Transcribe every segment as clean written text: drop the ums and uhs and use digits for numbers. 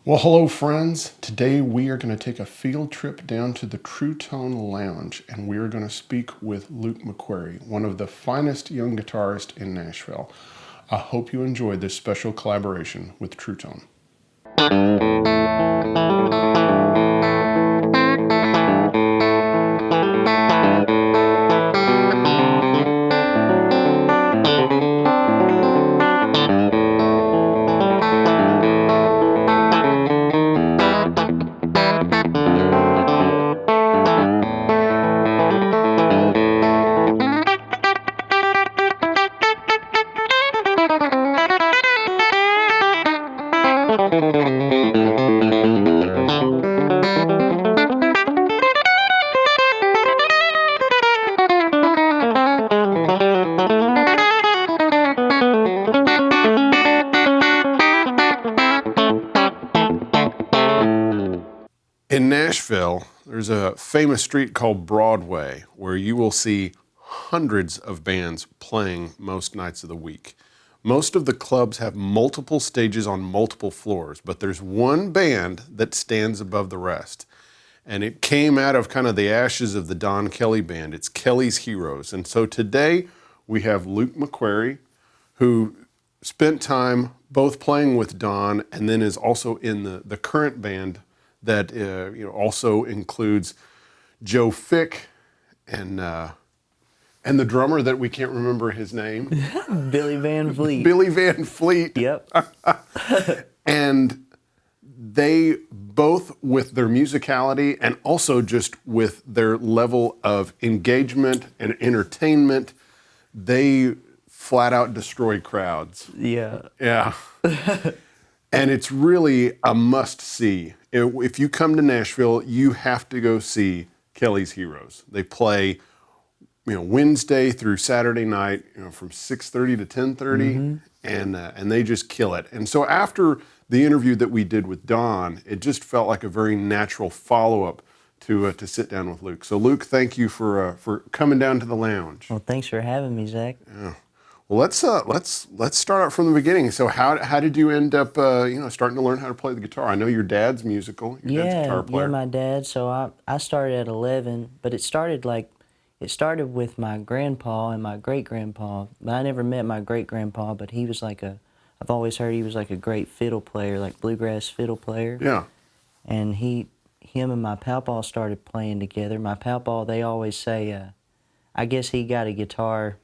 Well, hello friends. Today we are going to take a field trip down to the True Tone Lounge and we are going to speak with Luke McQueary, one of the finest young guitarists in Nashville. I hope you enjoyed this special collaboration with True Tone. In Nashville, there's a famous street called Broadway where you will see hundreds of bands playing most nights of the week. Most of the clubs have multiple stages on multiple floors, but there's one band that stands above the rest. And it came out of kind of the ashes of the Don Kelley band. It's Kelley's Heroes. And so today we have Luke McQueary, who spent time both playing with Don and then is also in the current band that also includes Joe Fick and the drummer that we can't remember his name. Billy Van Fleet. Billy Van Fleet. Yep. And they both, with their musicality and also just with their level of engagement and entertainment, they flat out destroy crowds. Yeah. Yeah. And it's really a must-see. If you come to Nashville, you have to go see Kelley's Heroes. They play, Wednesday through Saturday night, from 6:30 to 10:30, and they just kill it. And so after the interview that we did with Don, it just felt like a very natural follow-up to sit down with Luke. So Luke, thank you for coming down to the lounge. Well, thanks for having me, Zach. Yeah. Well, let's start out from the beginning. So how did you end up starting to learn how to play the guitar? I know your dad's musical. Your dad's a guitar player. Yeah, my dad. So I started at 11, but it started with my grandpa and my great-grandpa. But I never met my great-grandpa, but he was I've always heard he was like a great fiddle player, like bluegrass fiddle player. Yeah. And him and my pawpaw started playing together. My pawpaw, they always say, I guess he got a guitar.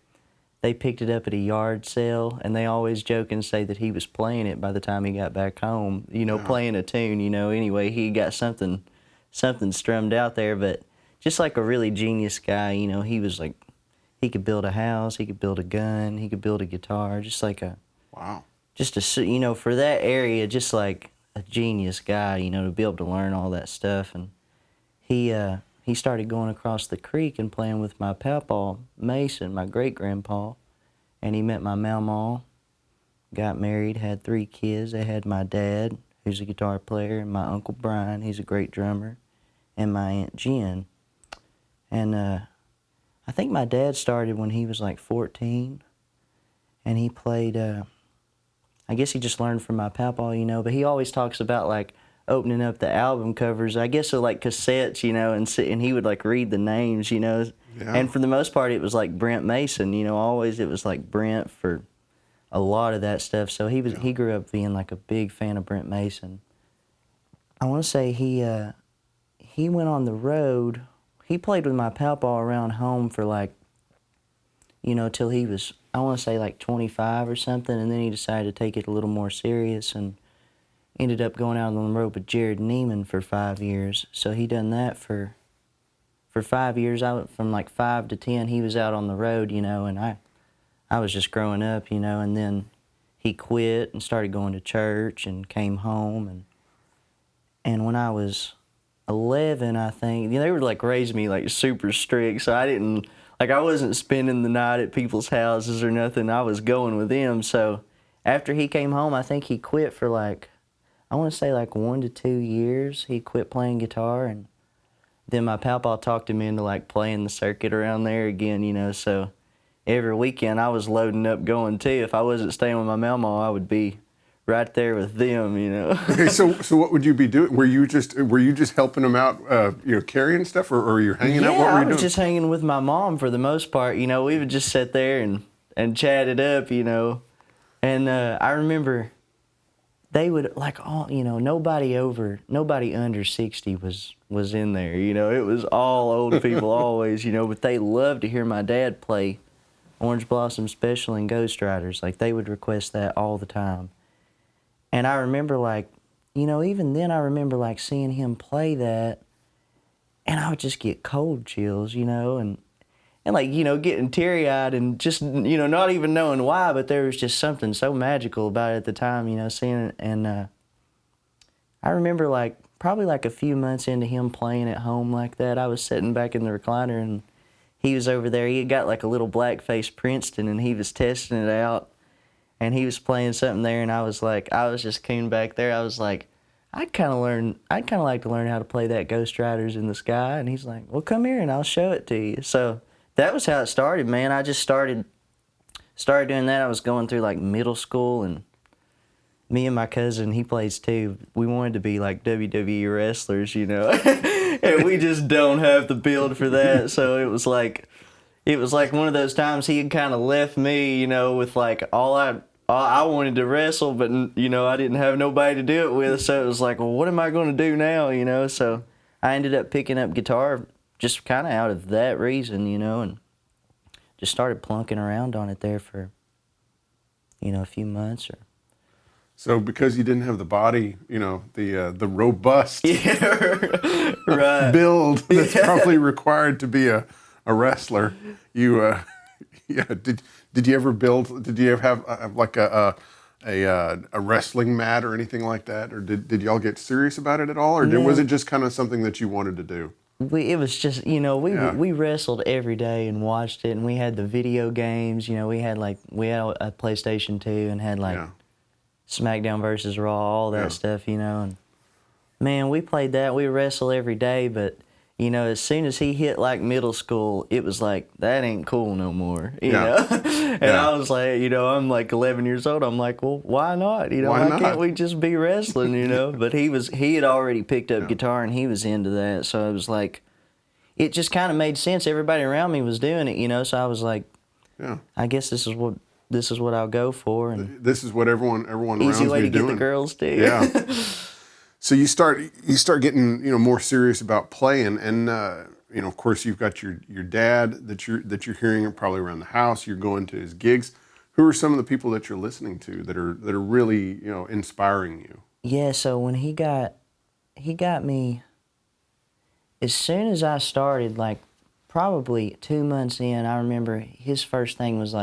They picked it up at a yard sale, and they always joke and say that he was playing it by the time he got back home, playing a tune, Anyway, he got something strummed out there, but just like a really genius guy, he was like, he could build a house, he could build a gun, he could build a guitar, just like a... Wow. Just for that area, just like a genius guy, to be able to learn all that stuff. And he started going across the creek and playing with my pawpaw, Mason, my great-grandpa, and he met my mamaw, got married, had 3 kids. They had my dad, who's a guitar player, and my Uncle Brian, he's a great drummer, and my Aunt Jen. And I think my dad started when he was like 14, and he played, I guess he just learned from my pawpaw, but he always talks about like opening up the album covers, I guess, like cassettes, and he would like read the names, Yeah. And for the most part, it was like Brent Mason, always it was like Brent for a lot of that stuff. So he grew up being like a big fan of Brent Mason. I want to say he went on the road. He played with my pawpaw around home for like, till he was, I want to say like 25 or something, and then he decided to take it a little more serious and ended up going out on the road with Jared Neiman for 5 years. So he done that for 5 years. From like 5 to 10, he was out on the road, and I was just growing up, and then he quit and started going to church and came home. And when I was 11, I think, they would like raise me like super strict, so I wasn't spending the night at people's houses or nothing. I was going with them. So after he came home, I think he quit for like, I want to say like 1 to 2 years. He quit playing guitar, and then my pawpaw talked him into like playing the circuit around there again, So every weekend I was loading up going too. If I wasn't staying with my mama, I would be right there with them, you know. Okay, so what would you be doing? Were you just helping them out, carrying stuff, or you hanging out? What were I you was doing? just hanging with my mom for the most part. You know, we would just sit there and chat it up, you know. And I remember they would nobody under 60 was in there. You know, it was all old people always. You know, but they loved to hear my dad play Orange Blossom Special and Ghost Riders. Like they would request that all the time. And I remember even then I remember seeing him play that, and I would just get cold chills, you know, and getting teary-eyed and just, not even knowing why, but there was just something so magical about it at the time, you know, seeing it. And I remember probably a few months into him playing at home like that, I was sitting back in the recliner and he was over there. He had got a little blackface Princeton and he was testing it out. And he was playing something there, and I was just cooned back there. I was like, I'd kind of like to learn how to play that Ghost Riders in the Sky. And he's like, well, come here and I'll show it to you. So that was how it started, man. I just started doing that. I was going through middle school, and me and my cousin, he plays too. We wanted to be like WWE wrestlers, you know, and we just don't have the build for that. So it was like one of those times he had kind of left me, you know, with all I wanted to wrestle, but, you know, I didn't have nobody to do it with. So it was like, well, what am I going to do now, you know? So I ended up picking up guitar just kind of out of that reason, you know, and just started plunking around on it there for, you know, a few months. So because you didn't have the body, you know, the robust Right. build that's probably required to be a wrestler, you did you ever build? Did you ever have a wrestling mat or anything like that, or did y'all get serious about it at all, or was it just kind of something that you wanted to do? It was just, you know, we wrestled every day and watched it, and we had the video games. You know, we had a PlayStation 2 and had SmackDown versus Raw, all that stuff, you know. And man, we played that. We wrestle every day, but you know, as soon as he hit middle school, it was like, that ain't cool no more, you know? And I was like, you know, I'm 11 years old. I'm like, well, why not? You know, why can't we just be wrestling, you know? But he had already picked up guitar and he was into that. So it was it just kind of made sense. Everybody around me was doing it, you know? So I was like, I guess this is what I'll go for. And this is what everyone around me is doing. Easy way to get the girls too. Yeah. So you start getting, you know, more serious about playing, and you know, of course, you've got your dad that you're hearing probably around the house. You're going to his gigs. Who are some of the people that you're listening to that are really, you know, inspiring you? Yeah. So when he got me, as soon as I started, probably 2 months in, I remember his first thing was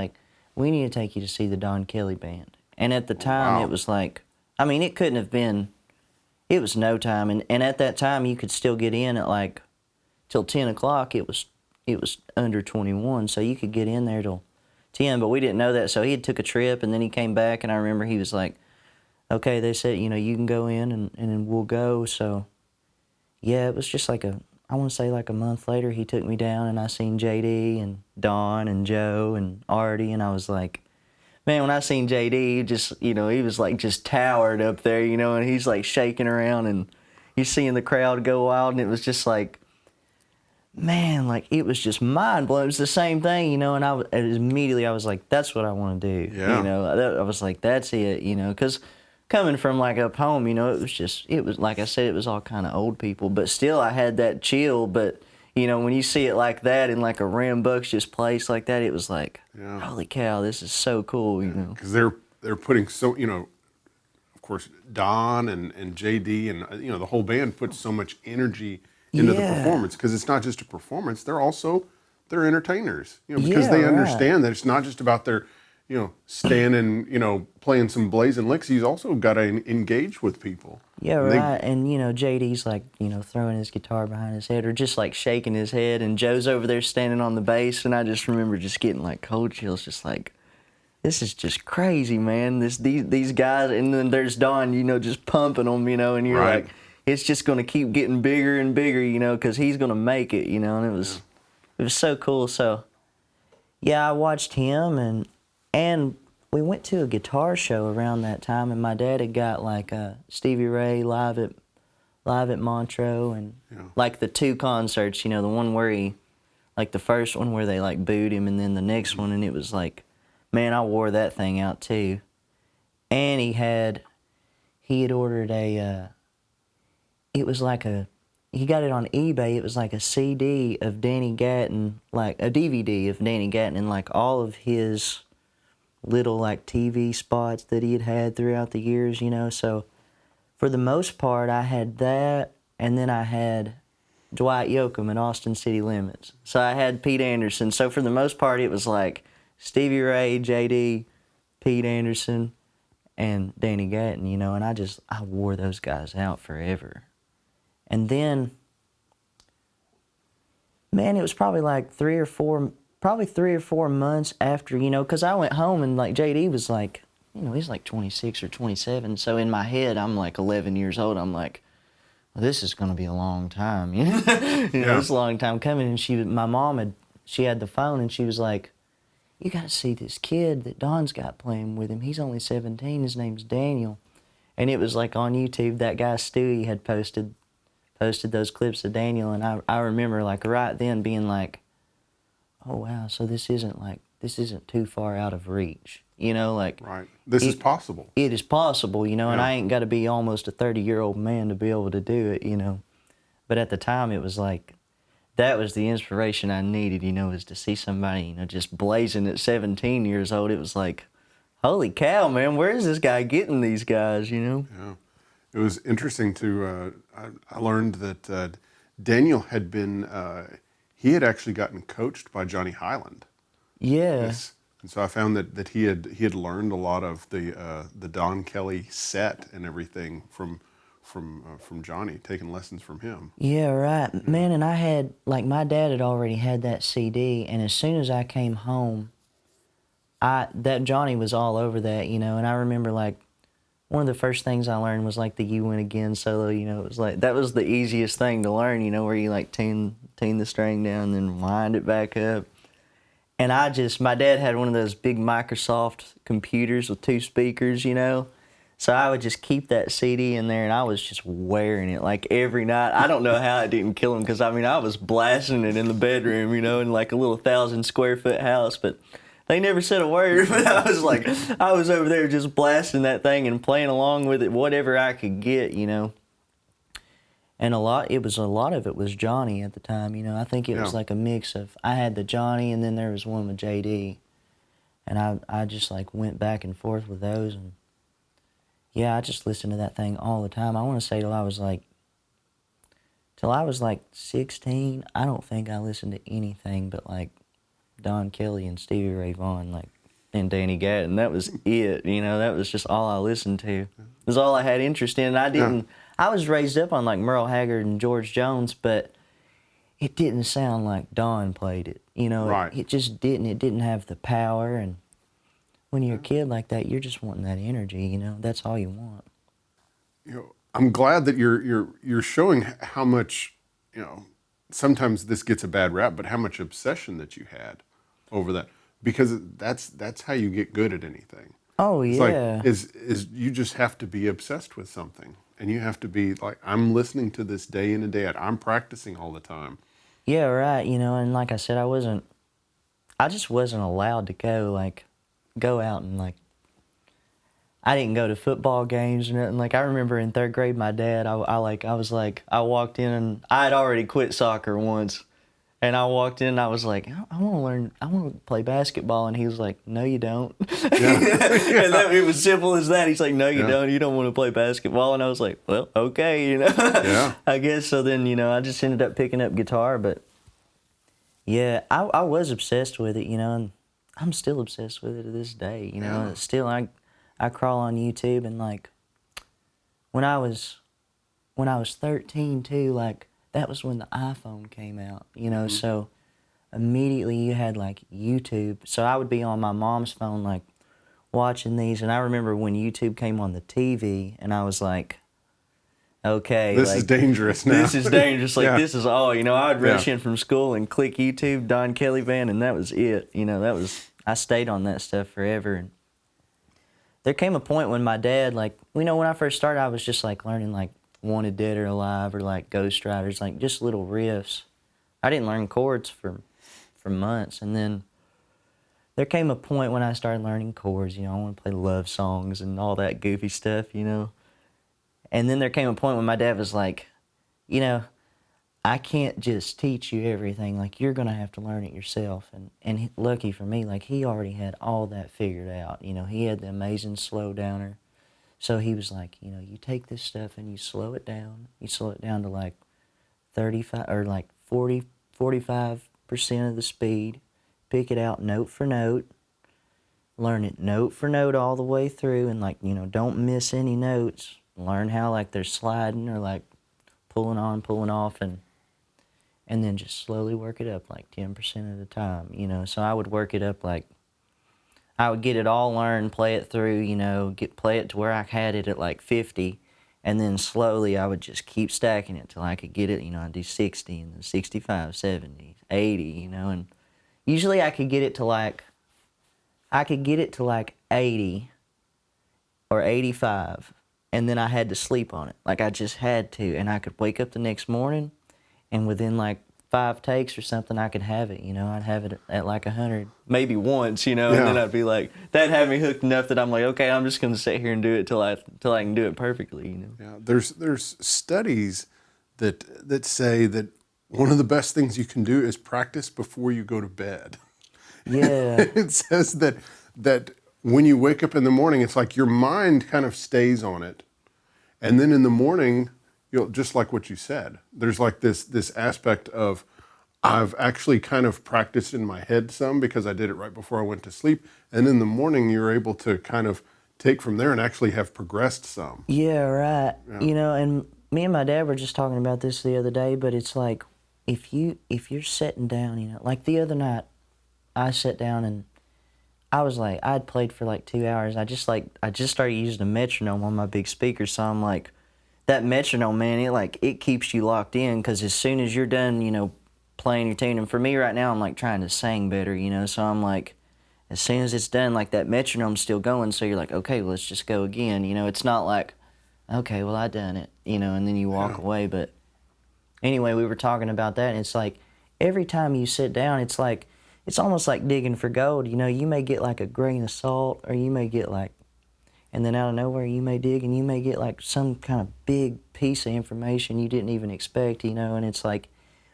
we need to take you to see the Don Kelley band. And at the time, it was it couldn't have been. It was no time, and at that time you could still get in at till 10 o'clock. It was under 21, so you could get in there till 10. But we didn't know that, so he had took a trip, and then he came back, and I remember he was like, "Okay," they said, you know, you can go in, and then we'll go. So yeah, it was just I want to say a month later, he took me down, and I seen JD and Don and Joe and Artie, and I was like, man, when I seen JD, just, you know, he was just towered up there, you know, and he's shaking around, and you're seeing the crowd go wild, and it was just man, it was just mind blowing. It was the same thing, you know, and immediately I was like, that's what I want to do. Yeah. You know, I was like, that's it, you know, because coming from up home, you know, it was like I said, it was all kind of old people, but still I had that chill. But you know, when you see it like that in a rambunctious place like that, it was holy cow, this is so cool, you know. Because they're putting so, you know, of course, Don and JD and, you know, the whole band puts so much energy into the performance, because it's not just a performance, they're entertainers, you know, because they understand that it's not just about their, you know, standing, you know, playing some blazing licks. He's also got to engage with people. Yeah, right. And, you know, JD's you know, throwing his guitar behind his head or just shaking his head, and Joe's over there standing on the bass, and I just remember just getting cold chills, just this is just crazy, man. These guys, and then there's Don, you know, just pumping them, you know, and you're it's just going to keep getting bigger and bigger, you know, because he's going to make it, you know, and it was so cool. So, yeah, I watched him, and we went to a guitar show around that time, and my dad had got like Stevie Ray live at Montreux, and like the 2 concerts, the one where he, like the first one where they like booed him, and then the next one, and it was like, man, I wore that thing out too. And he had ordered it was like he got it on eBay. It was like a CD of Danny Gatton, like a DVD of Danny Gatton, and like all of his little like TV spots that he had throughout the years, So for the most part, I had that, and then I had Dwight Yoakam and Austin City Limits. So I had Pete Anderson. So for the most part, it was like Stevie Ray, JD, Pete Anderson, and Danny Gatton, and I wore those guys out forever. And then, man, it was probably like 3 or 4 months after, because I went home and like JD was like, he's like 26 or 27. So in my head, I'm like 11 years old. I'm like, well, this is going to be a long time, It's a long time coming. And my mom had the phone, and she was like, you got to see this kid that Don's got playing with him. He's only 17. His name's Daniel. And it was like on YouTube, that guy Stewie had posted those clips of Daniel, and I remember like right then being like, oh wow, so this isn't too far out of reach, like Right. This is possible. It is possible, and I ain't got to be almost a 30-year-old man to be able to do it, But at the time, it was like, that was the inspiration I needed, is to see somebody, just blazing at 17 years old. It was like, holy cow, man, where is this guy getting these guys, Yeah. It was interesting I learned that Daniel had been, he had actually gotten coached by Johnny Hyland. Yeah. Yes. And so I found that he had learned a lot of the Don Kelley set and everything from Johnny, taking lessons from him. Yeah, right. Man, and I had, like, my dad had already had that CD, and as soon as I came home, that Johnny was all over that, and I remember, like, one of the first things I learned was like the You Win Again solo, it was like, that was the easiest thing to learn, where you like tune the string down and then wind it back up. And my dad had one of those big Microsoft computers with 2 speakers, So I would just keep that CD in there, and I was just wearing it like every night. I don't know how it didn't kill him, because I was blasting it in the bedroom, in like a little 1,000-square-foot house, but they never said a word. But I was over there just blasting that thing and playing along with it, whatever I could get, And a lot of it was Johnny at the time, I think it was like a mix of, I had the Johnny, and then there was one with JD, and I just like went back and forth with those, and yeah, I just listened to that thing all the time. I want to say till I was like 16, I don't think I listened to anything but like Don Kelley and Stevie Ray Vaughan, like, and Danny Gatton. That was it, that was just all I listened to. It was all I had interest in. I was raised up on like Merle Haggard and George Jones, but it didn't sound like Don played it, Right. It just didn't. It didn't have the power, and when you're a kid like that, you're just wanting that energy, That's all you want. I'm glad that you're showing how much, sometimes this gets a bad rap, but how much obsession that you had over that, because that's how you get good at anything. Oh yeah. It's like, is you just have to be obsessed with something, and you have to be like, I'm listening to this day in and day out. I'm practicing all the time. Yeah, right. And like I said, I just wasn't allowed to go out and like, I didn't go to football games or nothing. Like, I remember in 3rd grade, my dad, I walked in, and I had already quit soccer once, and I walked in and I was like, I want to play basketball, and he was like, no, you don't. Yeah. And it was simple as that. He's like, no, you don't. You don't want to play basketball. And I was like, well, okay, Yeah. I guess. So then, I just ended up picking up guitar, but yeah, I was obsessed with it, and I'm still obsessed with it to this day, Yeah. Still, I crawl on YouTube, and like when I was 13 too, like that was when the iPhone came out, so immediately you had like YouTube. So I would be on my mom's phone like watching these, and I remember when YouTube came on the TV, and I was like, okay, This is dangerous now. This is dangerous. Like, Yeah. this is all, I'd rush in from school and click YouTube, Don Kelley band, and that was it. I stayed on that stuff forever. And there came a point when my dad, like, when I first started, I was just like learning like Wanted Dead or Alive or like Ghost Riders, like just little riffs. I didn't learn chords for months, and then there came a point when I started learning chords. I want to play love songs and all that goofy stuff. And then there came a point when my dad was like, I can't just teach you everything. Like, you're going to have to learn it yourself. And lucky for me, like, he already had all that figured out. He had the amazing slow downer. So he was like, you take this stuff and you slow it down. You slow it down to like 35 or like 40, 45% of the speed. Pick it out note for note. Learn it note for note all the way through. And like, don't miss any notes. Learn how like they're sliding or like pulling on, pulling off, and then just slowly work it up like 10% at a time, So I would work it up like, I would get it all learned, play it through, play it to where I had it at like 50, and then slowly I would just keep stacking it till I could get it, I'd do 60 and then 65, 70, 80, and usually I could get it to like 80 or 85, and then I had to sleep on it. Like, I just had to, and I could wake up the next morning, and within like 5 takes or something, I could have it, I'd have it at like 100, maybe once, and then I'd be like, that'd have me hooked enough that I'm like, okay, I'm just going to sit here and do it till I can do it perfectly, Yeah, there's studies that say that one of the best things you can do is practice before you go to bed. Yeah. It says that when you wake up in the morning, it's like your mind kind of stays on it. And then in the morning, just like what you said, there's like this aspect of, I've actually kind of practiced in my head some because I did it right before I went to sleep. And in the morning, you're able to kind of take from there and actually have progressed some. Yeah, right. Yeah. And me and my dad were just talking about this the other day, but it's like, if you're sitting down, like the other night, I sat down and I was like, I'd played for like 2 hours. I just started using a metronome on my big speaker, so I'm like, that metronome, man, it keeps you locked in, because as soon as you're done, playing your tune, and for me right now, I'm like trying to sing better, so I'm like, as soon as it's done, like that metronome's still going, so you're like, okay, well, let's just go again, it's not like, okay, well, I done it, and then you walk away. But anyway, we were talking about that, and it's like, every time you sit down, it's like, it's almost like digging for gold, you may get like a grain of salt, or you may get like, and then out of nowhere you may dig and you may get like some kind of big piece of information you didn't even expect, and it's like,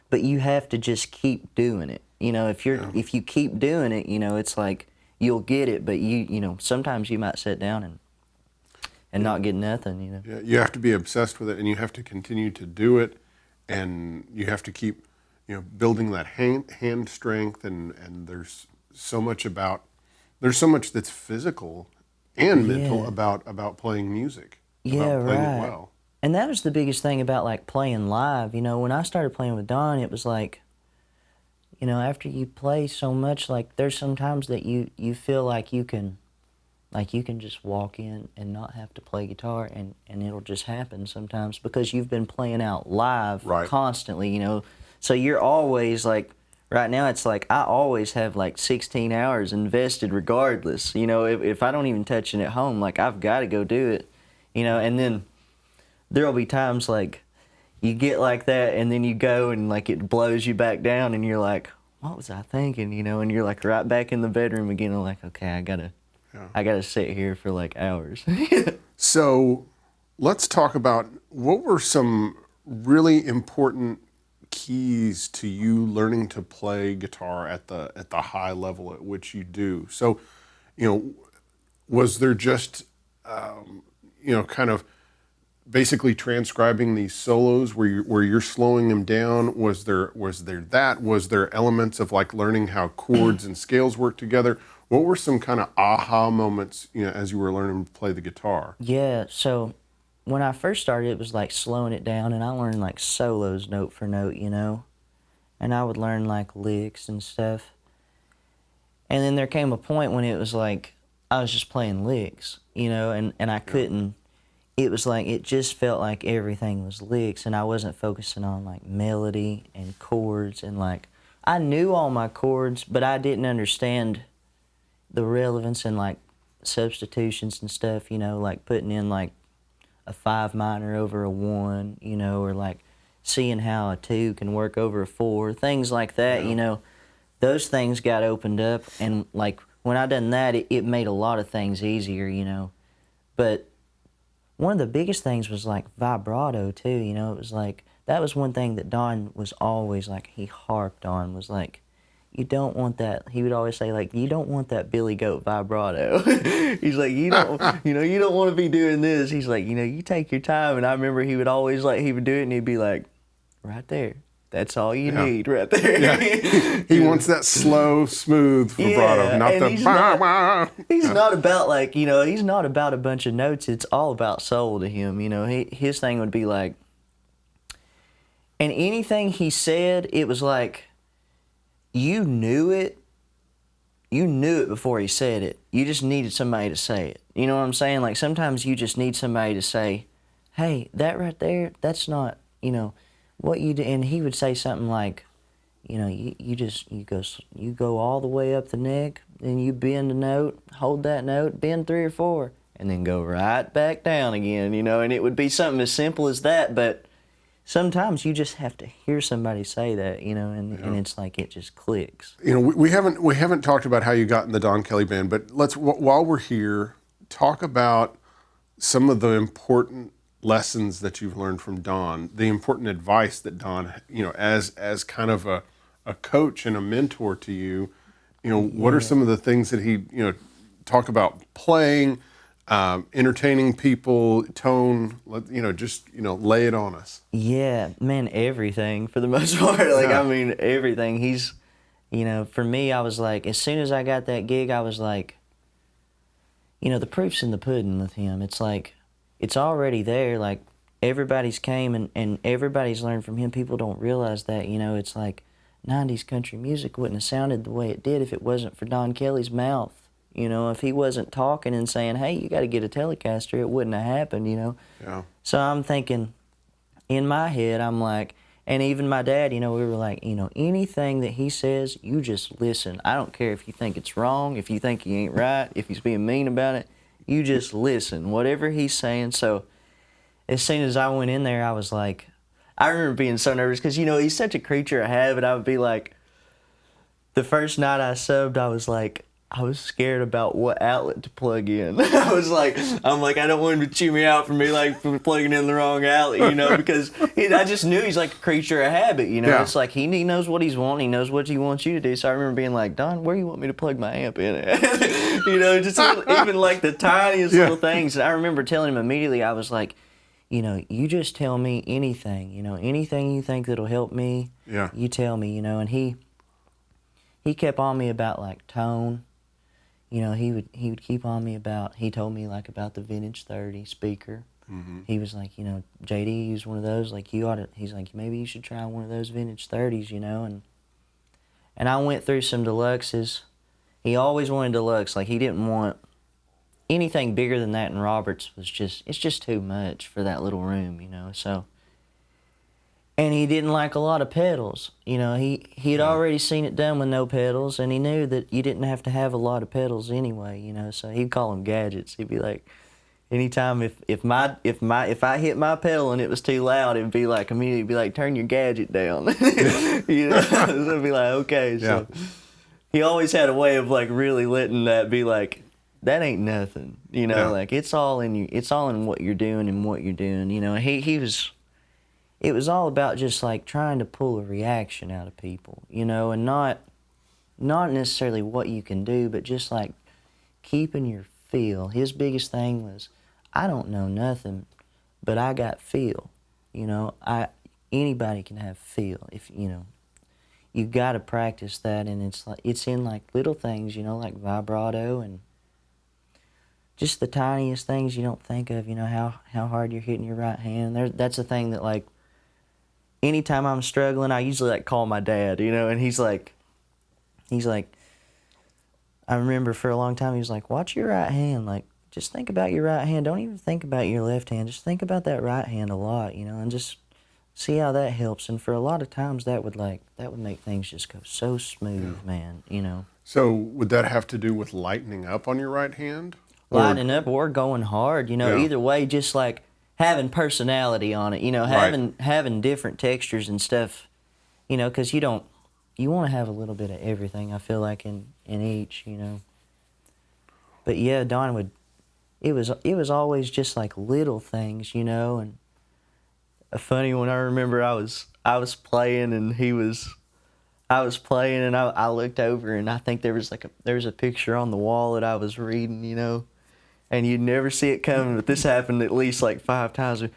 but you have to just keep doing it. If you keep doing it, it's like you'll get it, but sometimes you might sit down and not get nothing, Yeah, you have to be obsessed with it, and you have to continue to do it, and you have to keep, building that hand strength, and there's so much that's physical and mental about playing music, about playing it well. And that was the biggest thing about like playing live. When I started playing with Don, it was like, after you play so much, like there's some times that you feel like you can just walk in and not have to play guitar, and it'll just happen sometimes because you've been playing out live constantly, So you're always like, right now it's like I always have like 16 hours invested regardless. If I don't even touch it at home, like I've got to go do it. And then there'll be times like you get like that, and then you go and like it blows you back down, and you're like, what was I thinking? And you're like right back in the bedroom again. I'm like, okay, I gotta sit here for like hours. So let's talk about, what were some really important keys to you learning to play guitar at the high level at which you do? So, was there just kind of basically transcribing these solos where you're slowing them down? Was there elements of like learning how chords and scales work together? What were some kind of aha moments, as you were learning to play the guitar? Yeah, so when I first started, it was like slowing it down, and I learned like solos note for note, and I would learn like licks and stuff. And then there came a point when it was like I was just playing licks, and I couldn't. It was like, it just felt like everything was licks, and I wasn't focusing on like melody and chords, and like I knew all my chords, but I didn't understand the relevance and like substitutions and stuff, you know, like putting in like a 5 minor over a 1, you know, or like seeing how a 2 can work over a 4, things like that, you know. Those things got opened up, and like when I done that, it made a lot of things easier, you know. But one of the biggest things was like vibrato too, you know. It was like, that was one thing that Don was always like, he harped on, was like, you don't want that. He would always say, like, you don't want that Billy Goat vibrato. He's like, you don't, you know, you don't want to be doing this. He's like, you know, you take your time. And I remember he would always, like, he would do it and he'd be like, right there. That's all you need right there. Yeah. He wants that slow, smooth vibrato, not the he's not about, like, you know, he's not about a bunch of notes. It's all about soul to him, you know. His thing would be like, and anything he said, it was like, you knew it. You knew it before he said it. You just needed somebody to say it. You know what I'm saying? Like, sometimes you just need somebody to say, hey, that right there, that's not, you know, what you do. And he would say something like, you know, you go all the way up the neck, then you bend a note, hold that note, bend 3 or 4, and then go right back down again, you know. And it would be something as simple as that, but sometimes you just have to hear somebody say that, you know, and it's like it just clicks. You know, we haven't talked about how you got in the Don Kelley band, but let's, while we're here, talk about some of the important lessons that you've learned from Don, the important advice that Don, you know, as kind of a coach and a mentor to you, you know, what are some of the things that he, you know, talk about playing, entertaining people, tone, you know, just, you know, lay it on us. Yeah, man, everything for the most part. Like, I mean, everything. He's, you know, for me, I was like, as soon as I got that gig, I was like, you know, the proof's in the pudding with him. It's like, it's already there. Like, everybody's came and everybody's learned from him. People don't realize that, you know. It's like 90s country music wouldn't have sounded the way it did if it wasn't for Don Kelley's mouth. You know, if he wasn't talking and saying, hey, you got to get a Telecaster, it wouldn't have happened, you know. Yeah. So I'm thinking, in my head, I'm like, and even my dad, you know, we were like, you know, anything that he says, you just listen. I don't care if you think it's wrong, if you think he ain't right, if he's being mean about it, you just listen, whatever he's saying. So as soon as I went in there, I was like, I remember being so nervous because, you know, he's such a creature of habit. I would be like, the first night I subbed, I was like, I was scared about what outlet to plug in. I'm like, I don't want him to chew me out for me, like, for plugging in the wrong outlet, you know, because I just knew he's like a creature of habit, you know. Yeah. It's like he knows what he's wanting, he knows what he wants you to do. So I remember being like, Don, where do you want me to plug my amp in at? You know, just even like the tiniest little things. And I remember telling him immediately, I was like, you know, you just tell me anything, you know, anything you think that'll help me, you tell me, you know. And he kept on me about, like, tone. You know, he would keep on me about, he told me, like, about the Vintage 30 speaker. Mm-hmm. He was like, you know, JD used one of those, like, you ought to, he's like, maybe you should try one of those Vintage 30s, you know. And I went through some Deluxes. He always wanted Deluxe. Like, he didn't want anything bigger than that in Roberts. It's just too much for that little room, you know. So, and he didn't like a lot of pedals. You know, he had already seen it done with no pedals, and he knew that you didn't have to have a lot of pedals anyway, you know. So he'd call them gadgets. He'd be like, anytime if I hit my pedal and it was too loud, it'd be like, immediately be like, turn your gadget down. You know, so it'd be like, okay. So he always had a way of, like, really letting that be like, that ain't nothing, you know. Like, it's all in you. It's all in what you're doing and what you're doing, you know. He was. It was all about just, like, trying to pull a reaction out of people, you know, and not necessarily what you can do, but just, like, keeping your feel. His biggest thing was, I don't know nothing, but I got feel, you know. Anybody can have feel, if, you know. You got to practice that, and it's in, like, little things, you know, like vibrato and just the tiniest things you don't think of, you know, how hard you're hitting your right hand. That's a thing that, like, anytime I'm struggling, I usually, like, call my dad, you know, and he's like, I remember for a long time, he was like, watch your right hand, like, just think about your right hand, don't even think about your left hand, just think about that right hand a lot, you know, and just see how that helps. And for a lot of times, that would make things just go so smooth, man, you know. So would that have to do with lightening up on your right hand? lining up or going hard, Yeah. either way, just like having personality on it, having different textures and stuff, because you want to have a little bit of everything, I feel like, in each, But yeah, Don it was always just like little things, and a funny one, I remember I was playing and I was playing and I looked over and I think there was a picture on the wall that I was reading, and you'd never see it coming, but this happened at least like 5 times. Hey!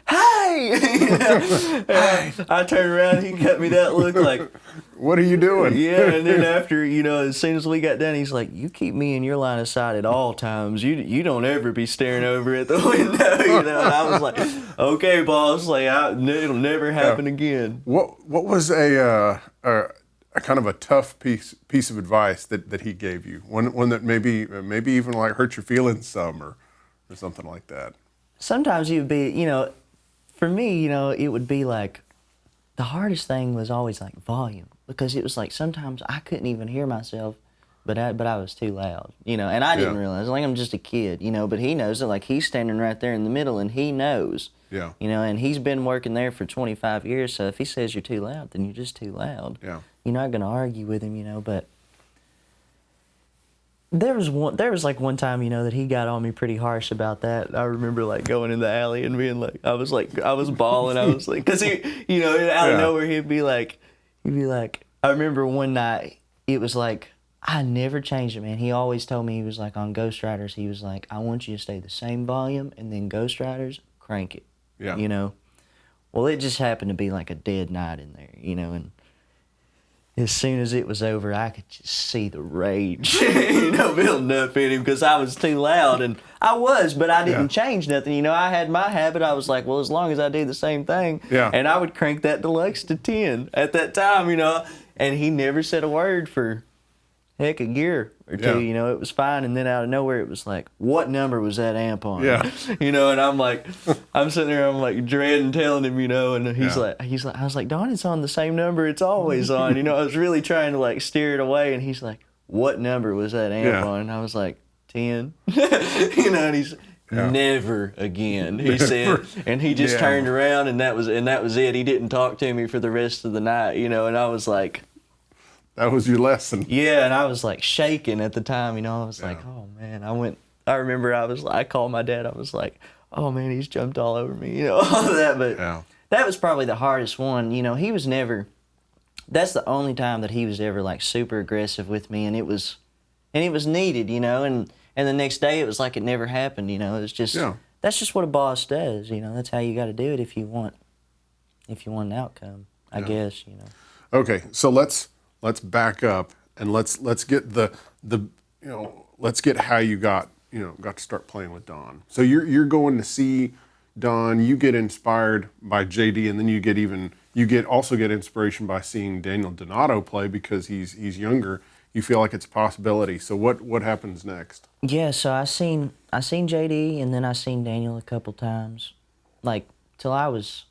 I turned around and he got me that look like, what are you doing? yeah, and then after, as soon as we got done, he's like, you keep me in your line of sight at all times. You don't ever be staring over at the window, And I was like, okay, boss, like it'll never happen again. What was a kind of a tough piece of advice that he gave you? One that maybe even like hurt your feelings some or something like that. Sometimes it would be, for me, it would be like, the hardest thing was always like volume, because it was like sometimes I couldn't even hear myself, but I was too loud, and I didn't realize, like I'm just a kid, but he knows it, like he's standing right there in the middle and he knows, and he's been working there for 25 years, so if he says you're too loud, then you're just too loud. Yeah. You're not going to argue with him, but there was like one time, that he got on me pretty harsh about that. I remember like going in the alley and being like, I was bawling. I was like, cause he, out of nowhere, he'd be like, I remember one night, it was like, I never changed it, man. He always told me, he was like, on Ghost Riders, he was like, I want you to stay the same volume, and then Ghost Riders, crank it. Yeah. Well, it just happened to be like a dead night in there, and as soon as it was over, I could just see the rage, building up in him, because I was too loud, and I was, but I didn't change nothing. I had my habit. I was like, well, as long as I do the same thing, and I would crank that Deluxe to 10 at that time, and he never said a word for heck a gear or two, it was fine, and then out of nowhere, it was like, what number was that amp on? Yeah. And I'm like, I'm sitting there, I'm like dreading telling him, and he's like, I was like, Don, it's on the same number it's always on, I was really trying to like steer it away, and he's like, what number was that amp on? And I was like, 10, and he's never again, he said, and he just turned around, and that was it. He didn't talk to me for the rest of the night, and I was like, that was your lesson. Yeah, and I was like shaking at the time, I was like, oh man, I remember I called my dad, I was like, oh man, he's jumped all over me, all of that, but that was probably the hardest one, he was never, that's the only time that he was ever like super aggressive with me, and it was needed, and the next day it was like it never happened, it was just, that's just what a boss does, that's how you got to do it if you want an outcome, I guess, Okay, so let's back up and let's get the let's get how you got to start playing with Don. So you're going to see Don, you get inspired by JD, and then you also get inspiration by seeing Daniel Donato play because he's younger. You feel like it's a possibility. So what happens next? Yeah, so I seen JD, and then I seen Daniel a couple times, like till I was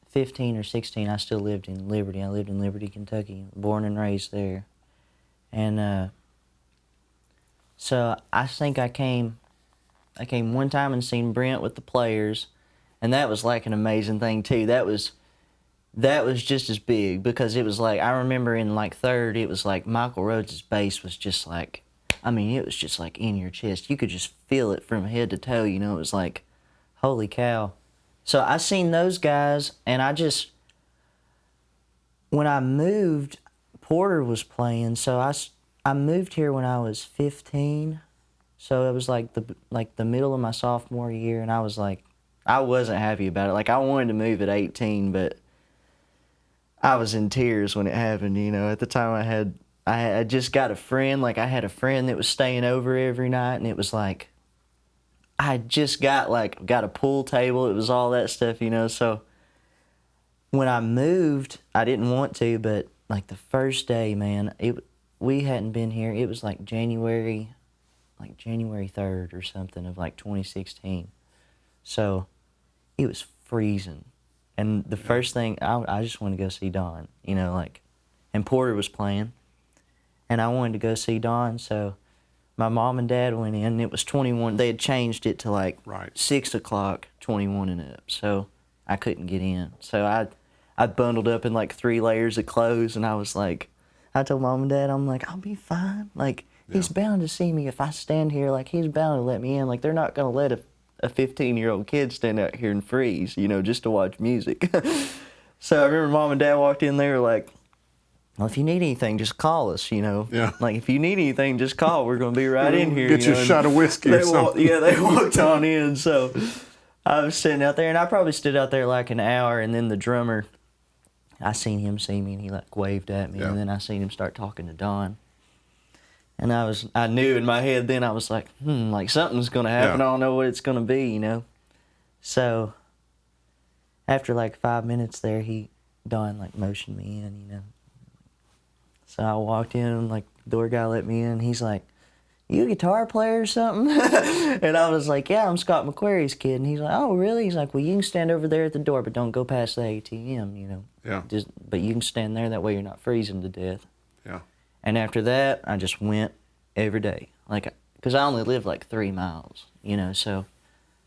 15 or 16, I still lived in Liberty. I lived in Liberty, Kentucky, born and raised there. And so I think I came one time and seen Brent with the Players, and that was like an amazing thing too. That was just as big, because it was like, I remember in like third, it was like Michael Rhodes' bass was just like, it was just like in your chest. You could just feel it from head to toe, it was like, holy cow. So I seen those guys, and when I moved, Porter was playing, so I moved here when I was 15, so it was like the middle of my sophomore year, and I was like, I wasn't happy about it. Like, I wanted to move at 18, but I was in tears when it happened, At the time I just got a friend, like I had a friend that was staying over every night, and it was like, I just got a pool table. It was all that stuff, So when I moved, I didn't want to, but like the first day, man, we hadn't been here. It was like January 3rd or something of like 2016. So it was freezing, and the first thing I just wanted to go see Don, and Porter was playing, and I wanted to go see Don, so my mom and dad went in, and it was 21. They had changed it to like Right. 6 o'clock, 21 and up. So I couldn't get in. So I bundled up in like 3 layers of clothes, and I was like, I told mom and dad, I'm like, I'll be fine. Like, he's bound to see me if I stand here. Like, he's bound to let me in. Like, they're not going to let a 15-year-old kid stand out here and freeze, you know, just to watch music. So I remember mom and dad walked in there like, well, if you need anything, just call us, you know. Yeah. Like, if you need anything, just call. We're going to be right in here. Get you a shot of whiskey or something. They walked on in. So I was sitting out there, and I probably stood out there like an hour, and then the drummer, I seen him see me, and he like waved at me, and then I seen him start talking to Don. And I knew in my head then, I was like, like something's going to happen. I don't know what it's going to be, you know. So after like 5 minutes there, Don like motioned me in, you know. So I walked in, and like the door guy let me in. He's like, "You a guitar player or something?" And I was like, "Yeah, I'm Scott McQuarrie's kid." And he's like, "Oh, really?" He's like, "Well, you can stand over there at the door, but don't go past the ATM, you know. Yeah. But you can stand there. That way you're not freezing to death." Yeah. And after that, I just went every day, like, because I only lived like 3 miles, you know. So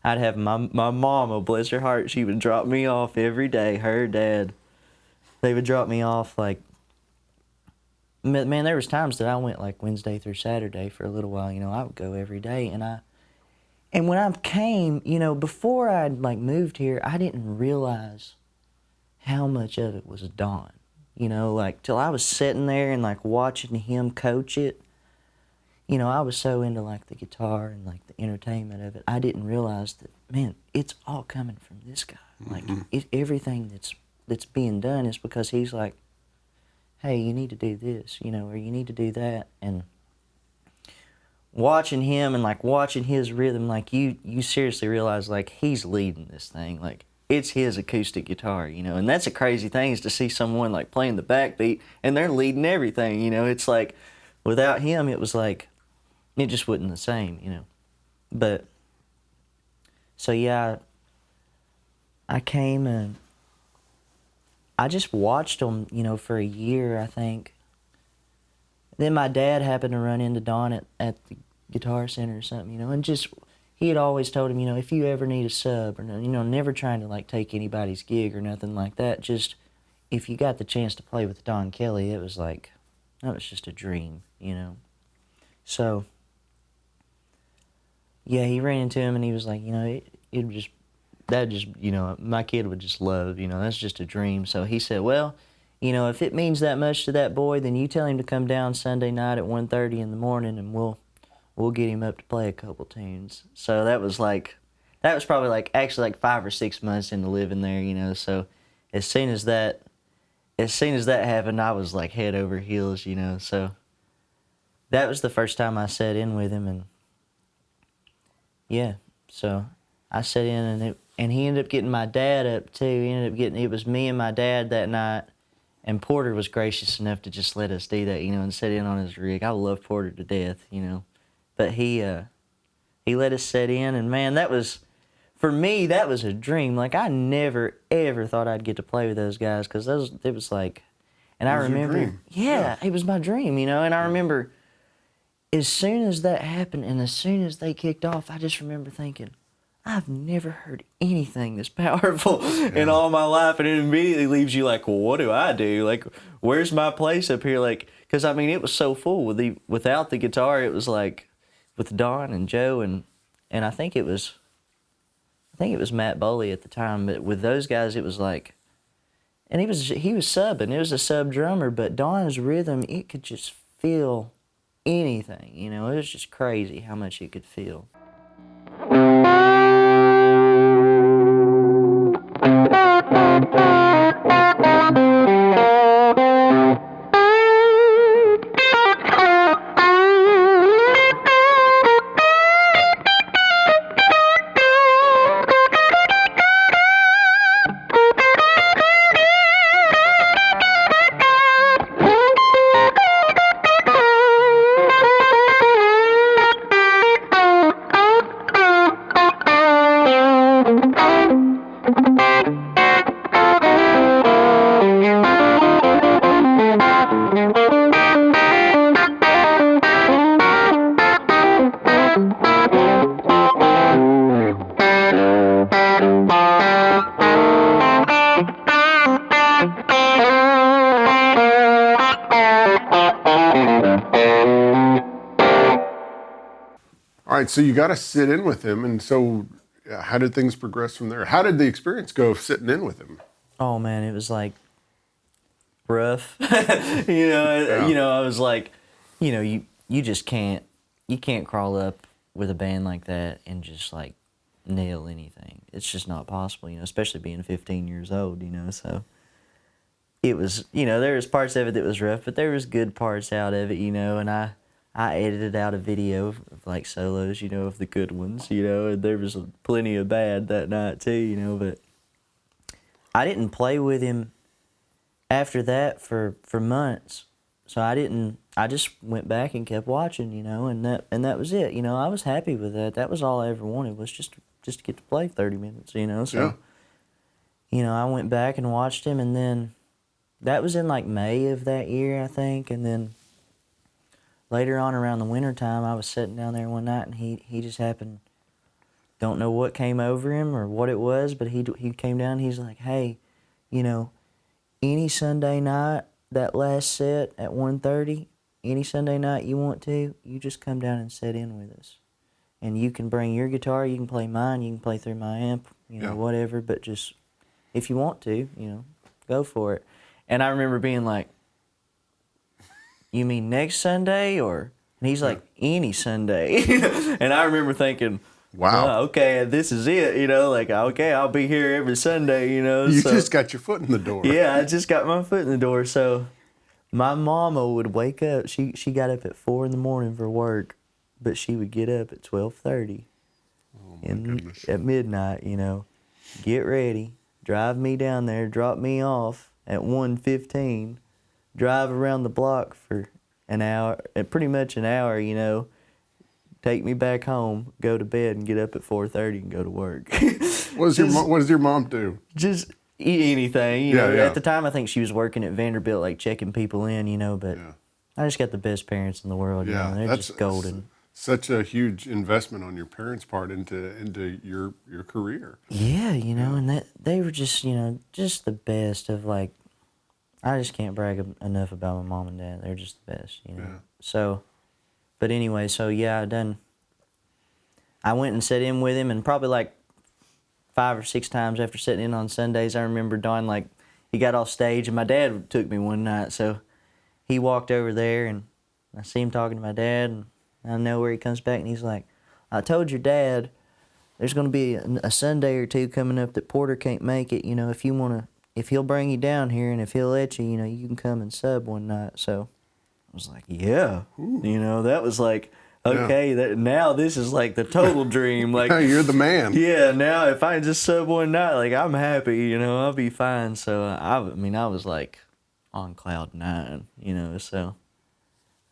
I'd have my mama, bless her heart, she would drop me off every day. Her dad, they would drop me off like. Man, there was times that I went like Wednesday through Saturday for a little while, you know. I would go every day, and when I came, you know, before I'd like moved here, I didn't realize how much of it was Don, you know, like till I was sitting there and like watching him coach it. You know, I was so into like the guitar and like the entertainment of it, I didn't realize that, man, it's all coming from this guy. Like everything that's being done is because he's like, hey, you need to do this, you know, or you need to do that. And watching him and like watching his rhythm, like you seriously realize like he's leading this thing. Like it's his acoustic guitar, you know. And that's a crazy thing, is to see someone like playing the backbeat and they're leading everything, you know. It's like without him, it was like, it just wasn't the same, you know. But so yeah, I came and I just watched them, you know, for a year, I think. Then my dad happened to run into Don at the Guitar Center or something, you know, and just, he had always told him, you know, if you ever need a sub, or, you know, never trying to, like, take anybody's gig or nothing like that, just, if you got the chance to play with Don Kelley, it was like, that was just a dream, you know. So, yeah, he ran into him, and he was like, you know, it just, that just, you know, my kid would just love, you know, that's just a dream. So he said, well, you know, if it means that much to that boy, then you tell him to come down Sunday night at 1:30 in the morning, and we'll get him up to play a couple tunes. So that was probably like actually like 5 or 6 months into living there, you know. So as soon as that happened, I was like head over heels, you know. So that was the first time I sat in with him, and yeah, so I sat in, and he ended up getting my dad up too. It was me and my dad that night, and Porter was gracious enough to just let us do that, you know, and sit in on his rig. I love Porter to death, you know, but he let us sit in, and man, for me, that was a dream. Like, I never ever thought I'd get to play with those guys, because it was like, and I remember, yeah, it was my dream, you know, and I remember as soon as that happened and as soon as they kicked off, I just remember thinking, I've never heard anything this powerful in all my life. And it immediately leaves you like, well, what do I do? Like, where's my place up here? Like, because I mean, it was so full without the guitar. It was like with Don and Joe and I think it was Matt Boley at the time. But with those guys, it was like, and he was subbing. It was a sub drummer, but Don's rhythm, it could just feel anything. You know, it was just crazy how much it could feel. right, so you got to sit in with him, and so how did things progress from there? How did the experience go of sitting in with him? Oh man, it was like rough. I was like, you just can't crawl up with a band like that and just like nail anything. It's just not possible, especially being 15 years old, so it was, there was parts of it that was rough, but there was good parts out of it, and I edited out a video of like solos, of the good ones, and there was plenty of bad that night too, but I didn't play with him after that for months. So I just went back and kept watching, and that was it. I was happy with that. That was all I ever wanted, was just to get to play 30 minutes, so I went back and watched him, and then that was in like May of that year, I think, and then later on around the winter time, I was sitting down there one night, and he just happened, don't know what came over him or what it was, but he came down and he's like, hey, any Sunday night, that last set at 1:30, any Sunday night you want to, you just come down and sit in with us. And you can bring your guitar, you can play mine, you can play through my amp, whatever, but just, if you want to, go for it. And I remember being like, you mean next Sunday? And he's like, any Sunday. And I remember thinking, wow, okay, this is it, like, okay, I'll be here every Sunday, You just got your foot in the door. Yeah, I just got my foot in the door. So my mama would wake up. She got up at 4 a.m. for work, but she would get up at 12:30 at midnight, get ready, drive me down there, drop me off at 1:15, drive around the block for an hour, pretty much an hour, take me back home, go to bed, and get up at 4:30 and go to work. What does your mom do? Just eat anything, At the time, I think she was working at Vanderbilt, like checking people in, but I just got the best parents in the world. They're just golden. Such a huge investment on your parents' part into your career. Yeah, and that they were just just the best of like. I just can't brag enough about my mom and dad. They're just the best, Yeah. So, but anyway, I went and sat in with him, and probably like 5 or 6 times after sitting in on Sundays, I remember Don, like, he got off stage, and my dad took me one night, so he walked over there, and I see him talking to my dad, and I know where he comes back, and he's like, I told your dad there's going to be a Sunday or two coming up that Porter can't make it, if he'll bring you down here, and if he'll let you, you can come and sub one night. So I was like, yeah, that was like, okay, now this is like the total dream. Like, you're the man. Yeah, now if I just sub one night, like, I'm happy, I'll be fine. So I was like on cloud 9, so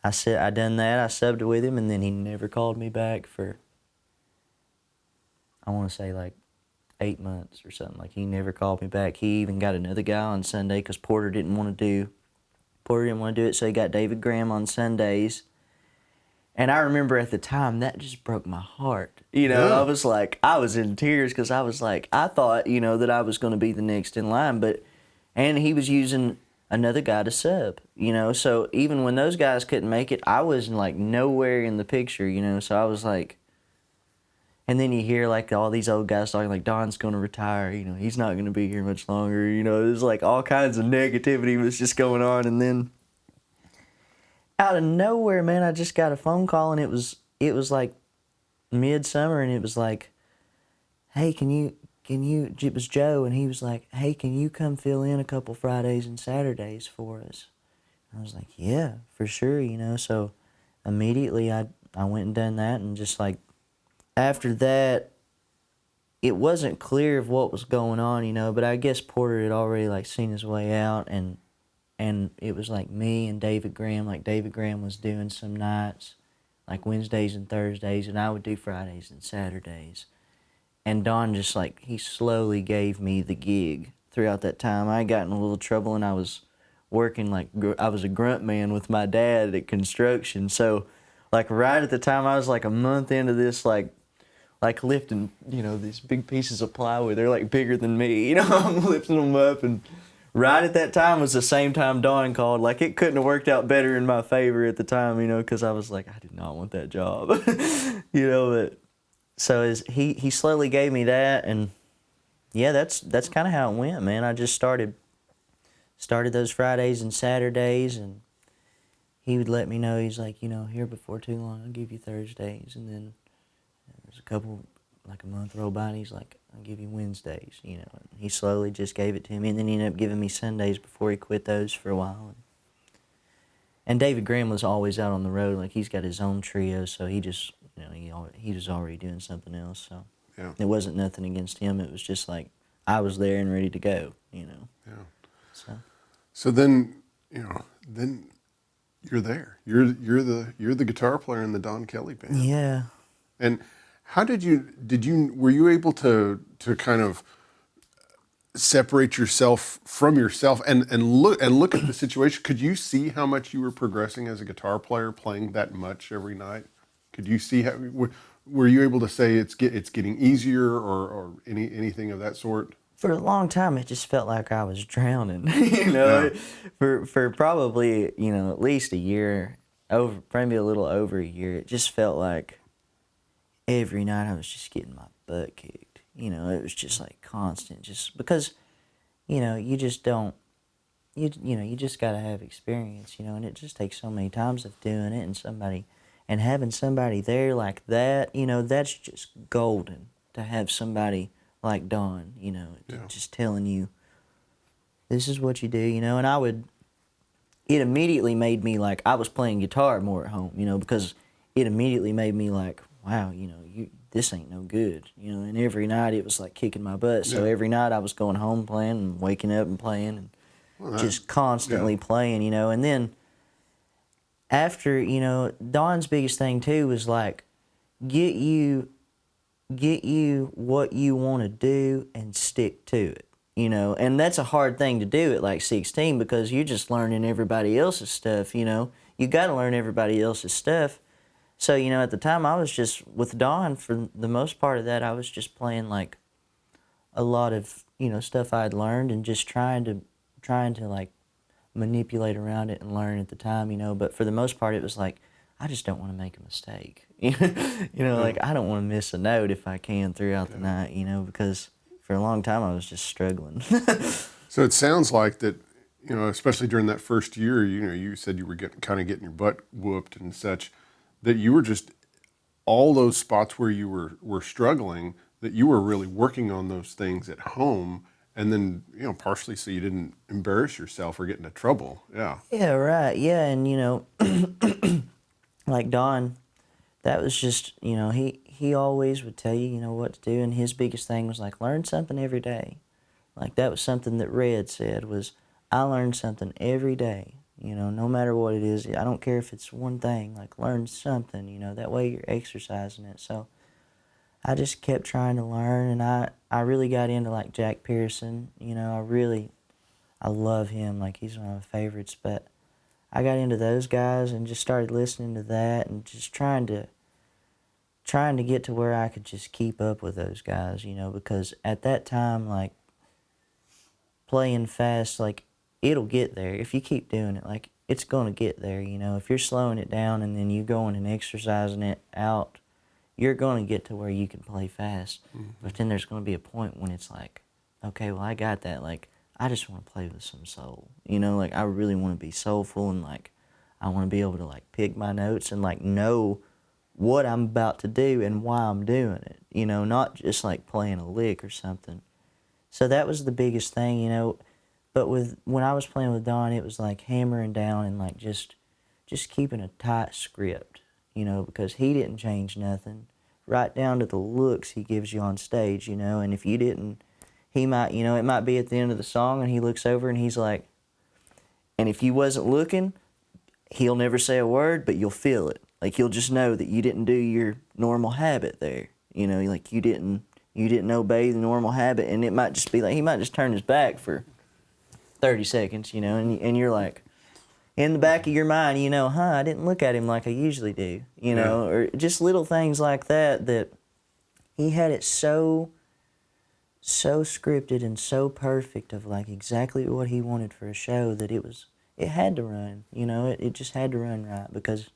I done that. I subbed with him, and then he never called me back for, I want to say like 8 months or something. Like, he never called me back. He even got another guy on Sunday because Porter didn't want to do it, so he got David Graham on Sundays. And I remember at the time, that just broke my heart. I was like, I was in tears because I was like, I thought, that I was going to be the next in line, and he was using another guy to sub, so even when those guys couldn't make it, I was like nowhere in the picture, so I was like, and then you hear like all these old guys talking like Don's going to retire, he's not going to be here much longer, there's like all kinds of negativity was just going on, and then out of nowhere, man, I just got a phone call, and it was like midsummer, and it was like, hey, it was Joe, and he was like, hey, can you come fill in a couple Fridays and Saturdays for us? And I was like, yeah, for sure, so immediately I went and done that, and just like, after that, it wasn't clear of what was going on, but I guess Porter had already like seen his way out, and it was like me and David Graham. Like, David Graham was doing some nights, like Wednesdays and Thursdays, and I would do Fridays and Saturdays. And Don just like, he slowly gave me the gig throughout that time. I got in a little trouble, and I was working like, I was a grunt man with my dad at construction. So like right at the time, I was like a month into this, like lifting, these big pieces of plywood. They're like bigger than me, I'm lifting them up and right at that time was the same time Don called. Like, it couldn't have worked out better in my favor at the time, you know, because I was like, I did not want that job, you know. But so he slowly gave me that, and yeah, that's kind of how it went, man. I just started those Fridays and Saturdays, and he would let me know. He's like, you know, here before too long, I'll give you Thursdays, and then there's a couple, like a month rolled by, and he's like, I'll give you Wednesdays, you know. And he slowly just gave it to me, and then he ended up giving me Sundays before he quit those for a while. And David Graham was always out on the road. Like, he's got his own trio, so he just, you know, he was already doing something else. So Yeah. it wasn't nothing against him. It was just like I was there and ready to go, you know. Yeah. So then, you know, then you're there. You're the guitar player in the Don Kelley band. Yeah. And how were you able to kind of separate yourself from yourself and look at the situation? Could you see how much you were progressing as a guitar player, playing that much every night? Could you see how were you able to say it's getting easier or anything of that sort? For a long time, it just felt like I was drowning, you know. Yeah. For probably, you know, at least a year, maybe a little over a year, it just felt like every night I was just getting my butt kicked. You know, it was just like constant, just because, you know, you just don't, you know, you just got to have experience, you know, and it just takes so many times of doing it and having somebody there like that, you know, that's just golden to have somebody like Don, you know, just telling you, this is what you do, you know. And it immediately made me like, I was playing guitar more at home, you know, because it immediately made me like, wow, you know, this ain't no good, you know. And every night it was like kicking my butt. So every night I was going home playing and waking up and playing and just constantly playing, you know. And then after, you know, Don's biggest thing too was like, get you what you want to do and stick to it, you know. And that's a hard thing to do at like 16 because you're just learning everybody else's stuff, you know. You got to learn everybody else's stuff. So, you know, at the time I was just with Don for the most part of that, I was just playing like a lot of, you know, stuff I'd learned and just trying to like manipulate around it and learn at the time, you know. But for the most part it was like, I just don't want to make a mistake. You know, like I don't want to miss a note if I can throughout the night, you know, because for a long time I was just struggling. So it sounds like that, you know, especially during that first year, you know, you said you were getting your butt whooped and such, that you were just, all those spots where you were struggling, that you were really working on those things at home, and then, you know, partially so you didn't embarrass yourself or get into trouble. Yeah. Yeah, right. Yeah, and, you know, like Don, that was just, you know, he always would tell you, you know, what to do, and his biggest thing was like, learn something every day. Like, that was something that Red said was, I learn something every day, you know, no matter what it is. I don't care if it's one thing, like, learn something, you know, that way you're exercising it. So I just kept trying to learn, and I really got into, like, Jack Pearson, you know. I love him, like, he's one of my favorites, but I got into those guys and just started listening to that and just trying to get to where I could just keep up with those guys, you know, because at that time, like, playing fast, like, it'll get there. If you keep doing it, like, it's going to get there, you know. If you're slowing it down and then you going and exercising it out, you're going to get to where you can play fast. Mm-hmm. But then there's going to be a point when it's like, okay, well, I got that. Like, I just want to play with some soul, you know. Like, I really want to be soulful, and, like, I want to be able to, like, pick my notes and, like, know what I'm about to do and why I'm doing it, you know, not just, like, playing a lick or something. So that was the biggest thing, you know. But when I was playing with Don, it was like hammering down and like just keeping a tight script, you know, because he didn't change nothing, right down to the looks he gives you on stage, you know. And if you didn't, he might, you know, it might be at the end of the song and he looks over and he's like, and if you wasn't looking, he'll never say a word, but you'll feel it. Like, you'll just know that you didn't do your normal habit there, you know, like you didn't obey the normal habit, and it might just be like, he might just turn his back for 30 seconds, you know, and you're like, in the back of your mind, you know, I didn't look at him like I usually do, you know, or just little things like that he had it so so scripted and so perfect of like exactly what he wanted for a show that it had to run, it just had to run right because,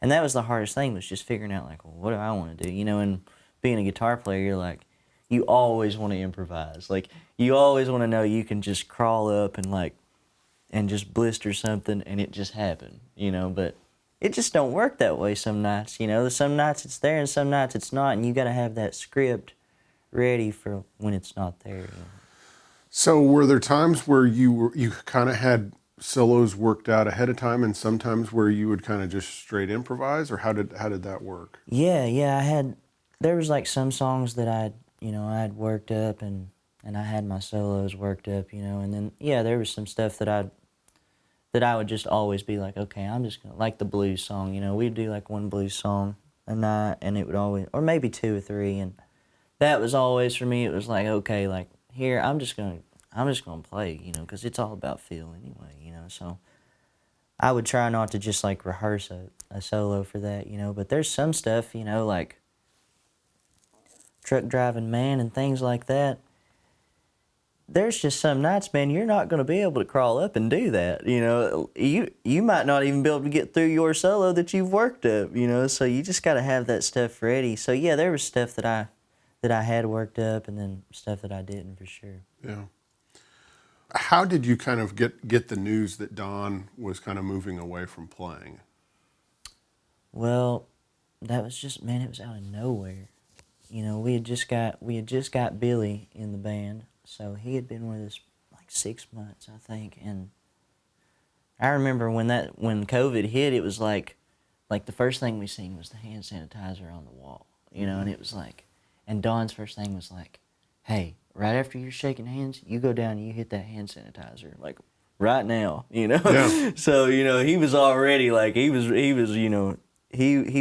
and that was the hardest thing, was just figuring out like, well, what do I want to do, and being a guitar player, you're like, you always want to improvise, like you always want to know you can just crawl up and like, and just blister something and it just happened, but it just don't work that way some nights, some nights it's there and some nights it's not, and you got to have that script ready for when it's not there. So were there times where you kind of had solos worked out ahead of time, and sometimes where you would kind of just straight improvise, or how did that work? Yeah. There was like some songs that I'd worked up and I had my solos worked up, and then there was some stuff that I would just always be like, okay, I'm just gonna, like the blues song, we'd do like one blues song a night, and it would always, or maybe two or three, and that was always for me. It was like, okay, like here, I'm just gonna play, because it's all about feel anyway, So I would try not to just like rehearse a solo for that, But there's some stuff, like Truck Driving Man and things like that. There's just some nights, man, you're not going to be able to crawl up and do that, You might not even be able to get through your solo that you've worked up, So you just got to have that stuff ready. So yeah, there was stuff that I had worked up, and then stuff that I didn't, for sure. Yeah. How did you kind of get the news that Don was kind of moving away from playing? Well, that was just, man, it was out of nowhere. We had just got Billy in the band, so he had been with us like 6 months, I think. And I remember when COVID hit, it was like the first thing we seen was the hand sanitizer on the wall, and it was like, and Don's first thing was like, hey, right after you're shaking hands, you go down and you hit that hand sanitizer, like right now, Yeah. So, he was already like, he was, he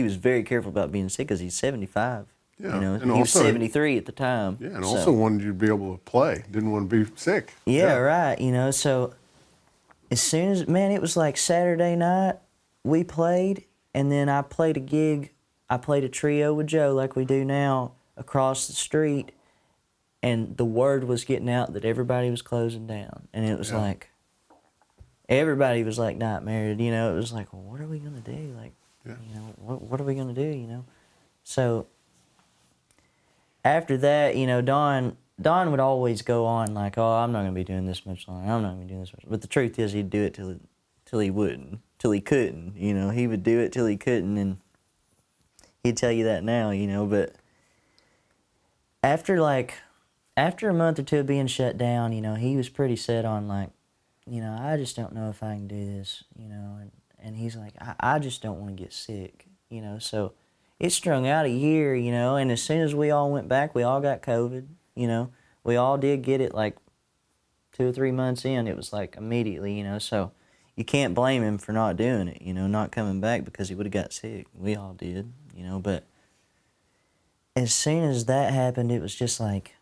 was very careful about being sick because he's 75. Yeah. And he was 73 at the time. Yeah, and also wanted you to be able to play. Didn't want to be sick. Yeah, right. So as soon as, man, it was like Saturday night, we played, and then I played a gig. I played a trio with Joe like we do now across the street, and the word was getting out that everybody was closing down. And it was like, everybody was like nightmared, It was like, well, what are we going to do? Like, what are we going to do, So after that, Don would always go on like, oh, I'm not going to be doing this much longer. I'm not going to be doing this much. But the truth is, he'd do it till he wouldn't, till he couldn't. He would do it till he couldn't, and he'd tell you that now. But after a month or two of being shut down, he was pretty set on like, I just don't know if I can do this, and he's like, I just don't want to get sick, So it strung out a year, and as soon as we all went back, we all got COVID, We all did get it like 2 or 3 months in. It was like immediately, So you can't blame him for not doing it, not coming back, because he would have got sick. We all did, But as soon as that happened, it was just like,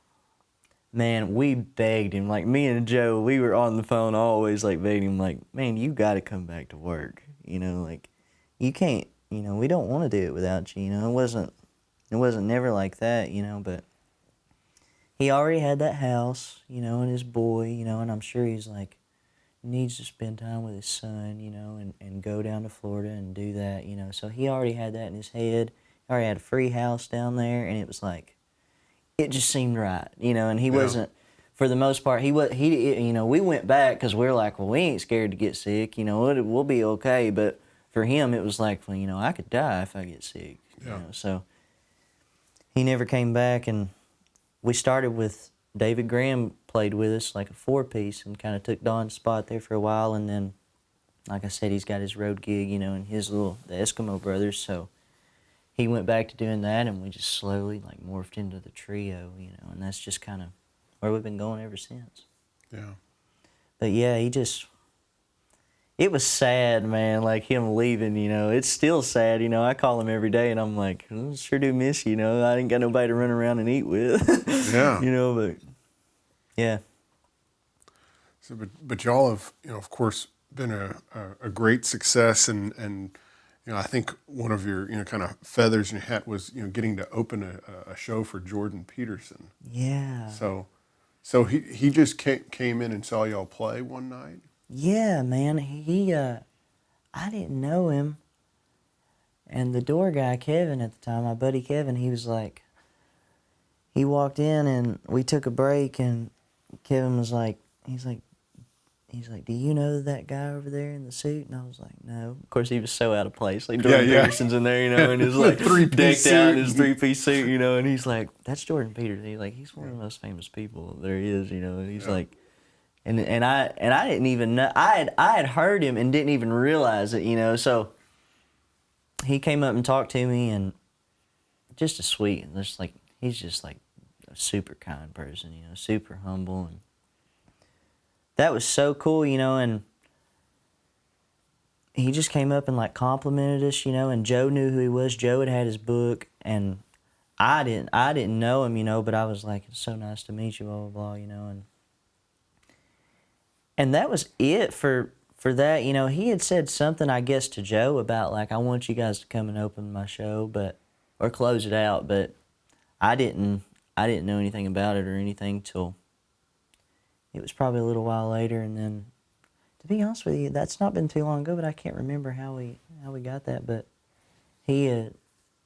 man, we begged him. Like, me and Joe, we were on the phone always, like, begging him, like, man, you got to come back to work. Like, you can't, we don't want to do it without you, It wasn't never like that, but he already had that house, and his boy, and I'm sure he's like, needs to spend time with his son, and go down to Florida and do that, So he already had that in his head. He already had a free house down there, and it was like, it just seemed right, and he wasn't, for the most part, we went back because we're like, well, we ain't scared to get sick, we'll be okay. But for him, it was like, well, I could die if I get sick, So he never came back, and we started with David Graham played with us like a 4-piece and kind of took Don's spot there for a while, and then, like I said, he's got his road gig, and the Eskimo Brothers, so he went back to doing that, and we just slowly like morphed into the trio, and that's just kind of where we've been going ever since. Yeah. But yeah, it was sad, man, like him leaving, it's still sad, I call him every day and I'm like, I sure do miss you, I ain't got nobody to run around and eat with. Yeah. But yeah. So, but y'all have, of course, been a great success, and I think one of your, kind of feathers in your hat was, getting to open a show for Jordan Peterson. Yeah. So So he just came in and saw y'all play one night? Yeah, man. I didn't know him. And the door guy, Kevin, at the time, my buddy Kevin, he was like, he walked in and we took a break and Kevin was like, he's like, do you know that guy over there in the suit? And I was like, no. Of course, he was so out of place. Like, Jordan Peterson's in there, you know, and he's like decked out in his three-piece suit, you know, and he's like, that's Jordan Peterson. He's like, he's one of the most famous people there is, you know, and he's like, and I didn't even know, I had heard him and didn't even realize it, you know, so he came up and talked to me and just a sweet, just like, he's just like a super kind person, you know, super humble, and that was so cool, you know, and he just came up and like complimented us, you know, and Joe knew who he was. Joe had his book, and I didn't know him, you know, but I was like, it's so nice to meet you, blah, blah, blah, you know, and that was it for that, you know. He had said something, I guess, to Joe about like, I want you guys to come and open my show, or close it out, but I didn't know anything about it or anything till it was probably a little while later. And then, to be honest with you, that's not been too long ago, but I can't remember how we got that. But he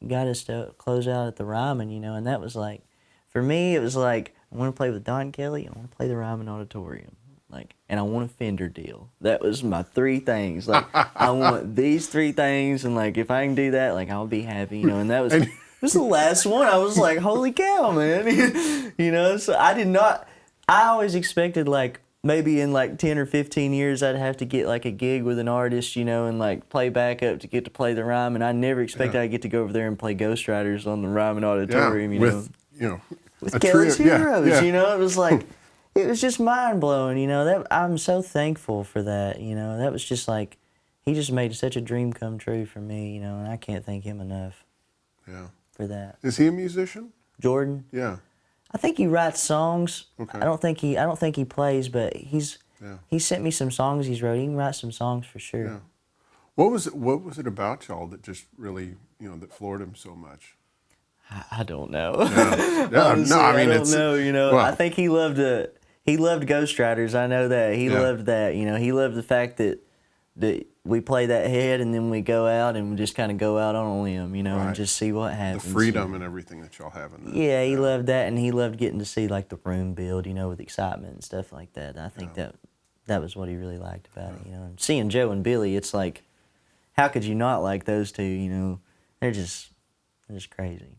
got us to close out at the Ryman, you know, and that was like, for me, it was like, I want to play with Don Kelley, I want to play the Ryman Auditorium, like, and I want a Fender deal. That was my three things. Like, I want these three things, and like, if I can do that, like, I'll be happy, you know. And that was this was the last one. I was like, holy cow, man, you know. So I always expected, like, maybe in, like, 10 or 15 years, I'd have to get, like, a gig with an artist, you know, and, like, play backup to get to play the Ryman. I never expected I'd get to go over there and play Ghost Riders on the Ryman Auditorium, you know. With Kelly's Heroes, you know. It was like, it was just mind-blowing, you know. That I'm so thankful for that, you know. That was just, like, he just made such a dream come true for me, you know, and I can't thank him enough for that. Is he a musician? Jordan? Yeah. I think he writes songs. Okay. I don't think he plays, but he sent me some songs he's wrote. He can write some songs for sure. Yeah. What was it about y'all that just really, you know, that floored him so much? I don't know. Yeah. Honestly, No, I mean, I don't know, you know. Well, I think he loved Ghost Riders. I know that. He loved that, you know. He loved the fact that we play that head and then we go out and we just kind of go out on a limb, you know, and just see what happens. The freedom and everything that y'all have in there. Yeah, he loved that, and he loved getting to see, like, the room build, you know, with excitement and stuff like that. I think that was what he really liked about it, you know. And seeing Joe and Billy, it's like, how could you not like those two, you know? They're just crazy.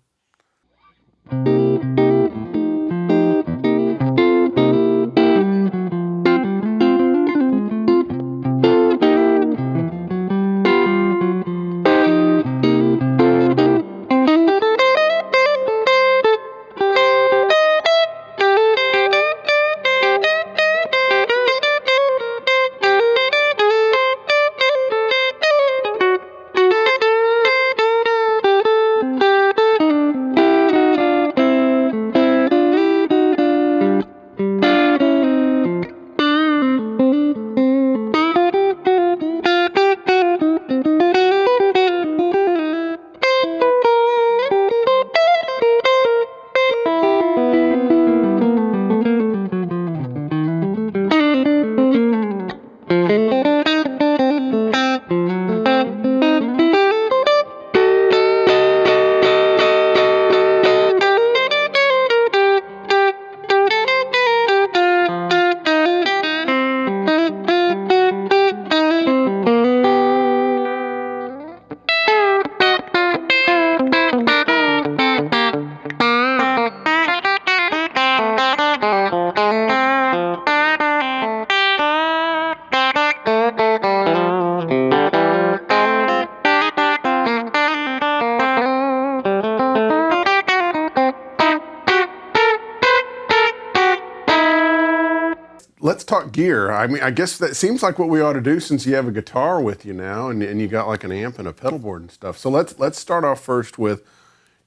Let's talk gear. I mean, I guess that seems like what we ought to do since you have a guitar with you now and you got like an amp and a pedal board and stuff. So let's start off first with,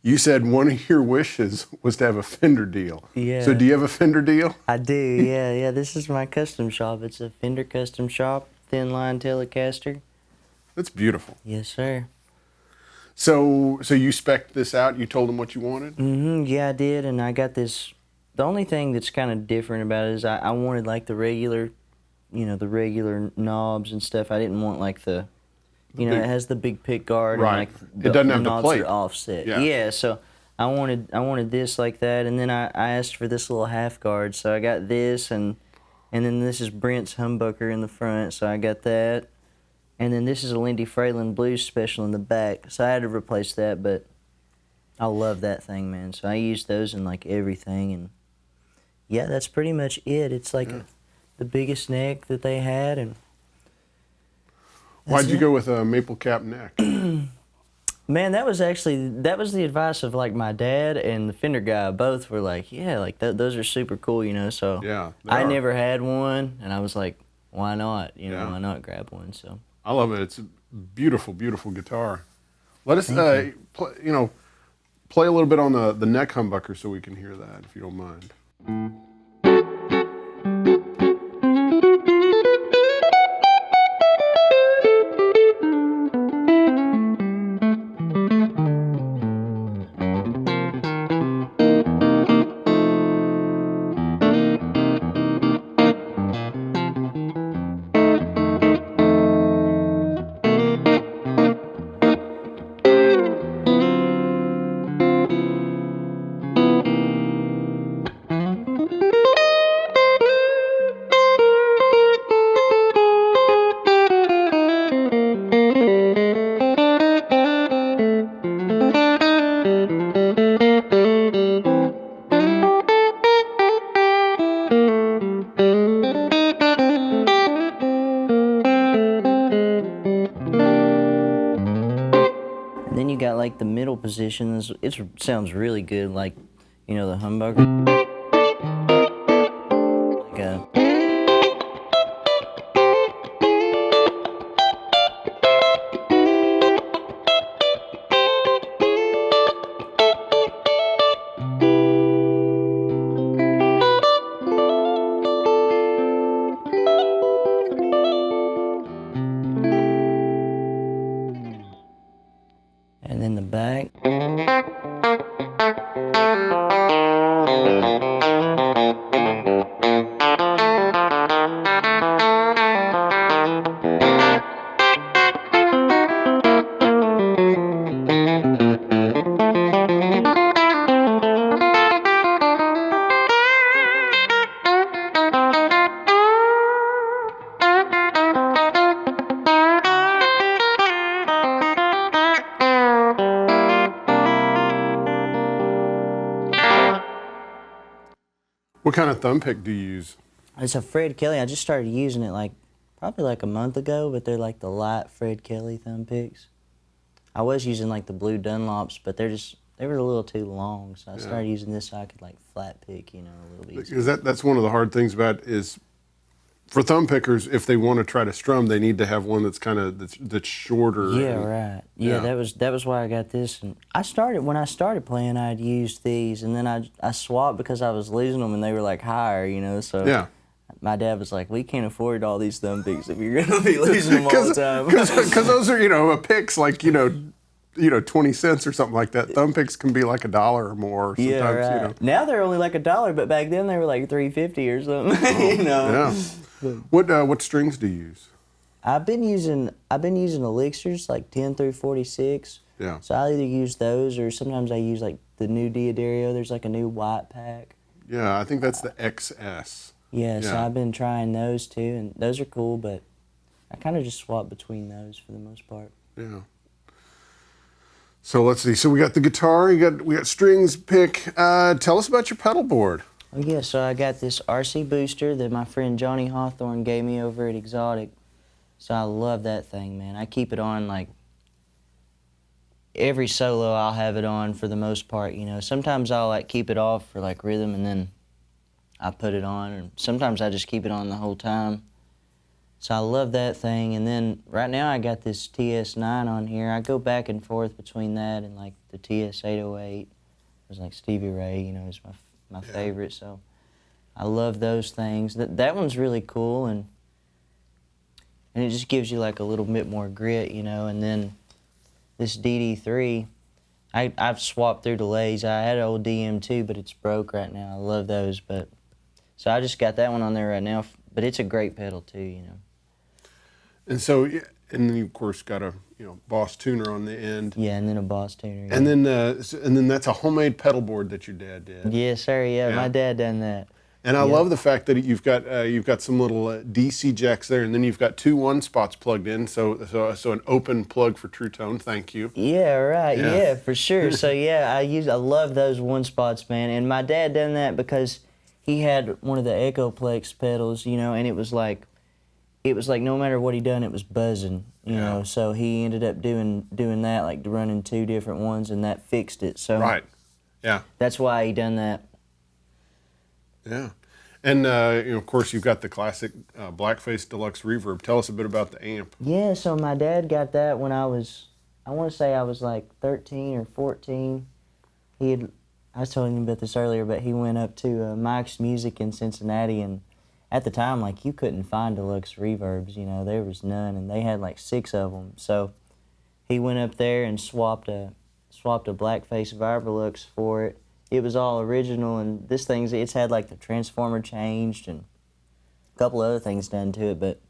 you said one of your wishes was to have a Fender deal. Yeah. So do you have a Fender deal? I do, yeah. This is my custom shop. It's a Fender Custom Shop Thinline Telecaster. That's beautiful. Yes, sir. So you spec'd this out? You told them what you wanted? Yeah, I did, and I got this The only thing that's kind of different about it is I wanted like the regular, the regular knobs and stuff. I didn't want like the big, it has the big pick guard right. and like It doesn't have the knobs plate. are offset. Yeah. Yeah, so I wanted this like that, and then I asked for this little half guard, so I got this, and then this is Brent's humbucker in the front, so I got that, and then this is a Lindy Fralin Blues Special in the back, so I had to replace that, but I love that thing, man. So I use those in like everything, and yeah, that's pretty much it. It's like the biggest neck that they had, and why'd you go with a maple cap neck? man, that was the advice of like my dad and the Fender guy. Both were like, yeah, like those are super cool, So Yeah, I never had one, and I was like, why not? Why not grab one? So I love it. It's a beautiful, beautiful guitar. Let us, play a little bit on the neck humbucker so we can hear that, if you don't mind. then you got like the middle position. It sounds really good, like the humbucker. Like a and then the back. What kind of thumb pick do you use? It's a Fred Kelly. I just started using it probably like a month ago, but they're like the light Fred Kelly thumb picks. I was using like the blue Dunlops, but they were a little too long, so I started using this so I could like flat pick, a little bit easier. Because that's one of the hard things about it is, for thumb pickers, if they want to try to strum, they need to have one that's that's shorter. Yeah, right. Yeah, that was why I got this. And when I started playing, I'd used these, and then I swapped because I was losing them, and they were like higher, So yeah. My dad was like, "We can't afford all these thumb picks if you're gonna be losing them all the time." Because those are a picks like 20 cents or something like that. Thumb picks can be like $1 or more. Sometimes, yeah, right. Now they're only like $1, but back then they were like $3.50 or something. Yeah. What strings do you use? I've been using elixirs like 10 through 46. Yeah. So I either use those or sometimes I use like the new Diodario. There's like a new white pack. Yeah, I think that's the XS. Yeah, so I've been trying those too, and those are cool, but I kind of just swap between those for the most part. Yeah. So let's see. So we got the guitar, we got strings, pick. Tell us about your pedal board. Oh yeah, so I got this RC booster that my friend Johnny Hawthorne gave me over at Exotic. So I love that thing, man. I keep it on like every solo. I'll have it on for the most part. Sometimes I'll like keep it off for like rhythm, and then I put it on, and sometimes I just keep it on the whole time. So I love that thing. And then right now I got this TS9 on here. I go back and forth between that and like the TS808. It was like Stevie Ray, is my favorite. So I love those things. That one's really cool, and it just gives you like a little bit more grit, And then this DD3, I've swapped through delays. I had an old DM2, but it's broke right now. I love those, but so I just got that one on there right now. But it's a great pedal too, you know. And so, yeah, and then you of course got a Boss tuner on the end. Yeah, and then a Boss tuner. Yeah. And then that's a homemade pedal board that your dad did. Yes, sir. Yeah, Yeah. my dad done that. And I love the fact that you've got some little DC jacks there, and then you've got 2 1-spots plugged in. So an open plug for True Tone. Thank you. Yeah, right. Yeah. Yeah, for sure. So yeah, I love those 1-spots, man. And my dad done that because he had one of the Echoplex pedals, you know, and it was like no matter what he done, it was buzzing, you know. So he ended up doing that, like running 2 different ones, and that fixed it. So Right. Yeah. that's why he done that. Yeah. And of course, you've got the classic Blackface Deluxe Reverb. Tell us a bit about the amp. Yeah, so my dad got that when I want to say I was like 13 or 14. I was telling you about this earlier, but he went up to Mike's Music in Cincinnati, and at the time, like, you couldn't find Deluxe Reverbs, you know, there was none, and they had like 6 of them. So he went up there and swapped a Blackface Vibrolux for it. It was all original, and it's had like the transformer changed and a couple other things done to it, but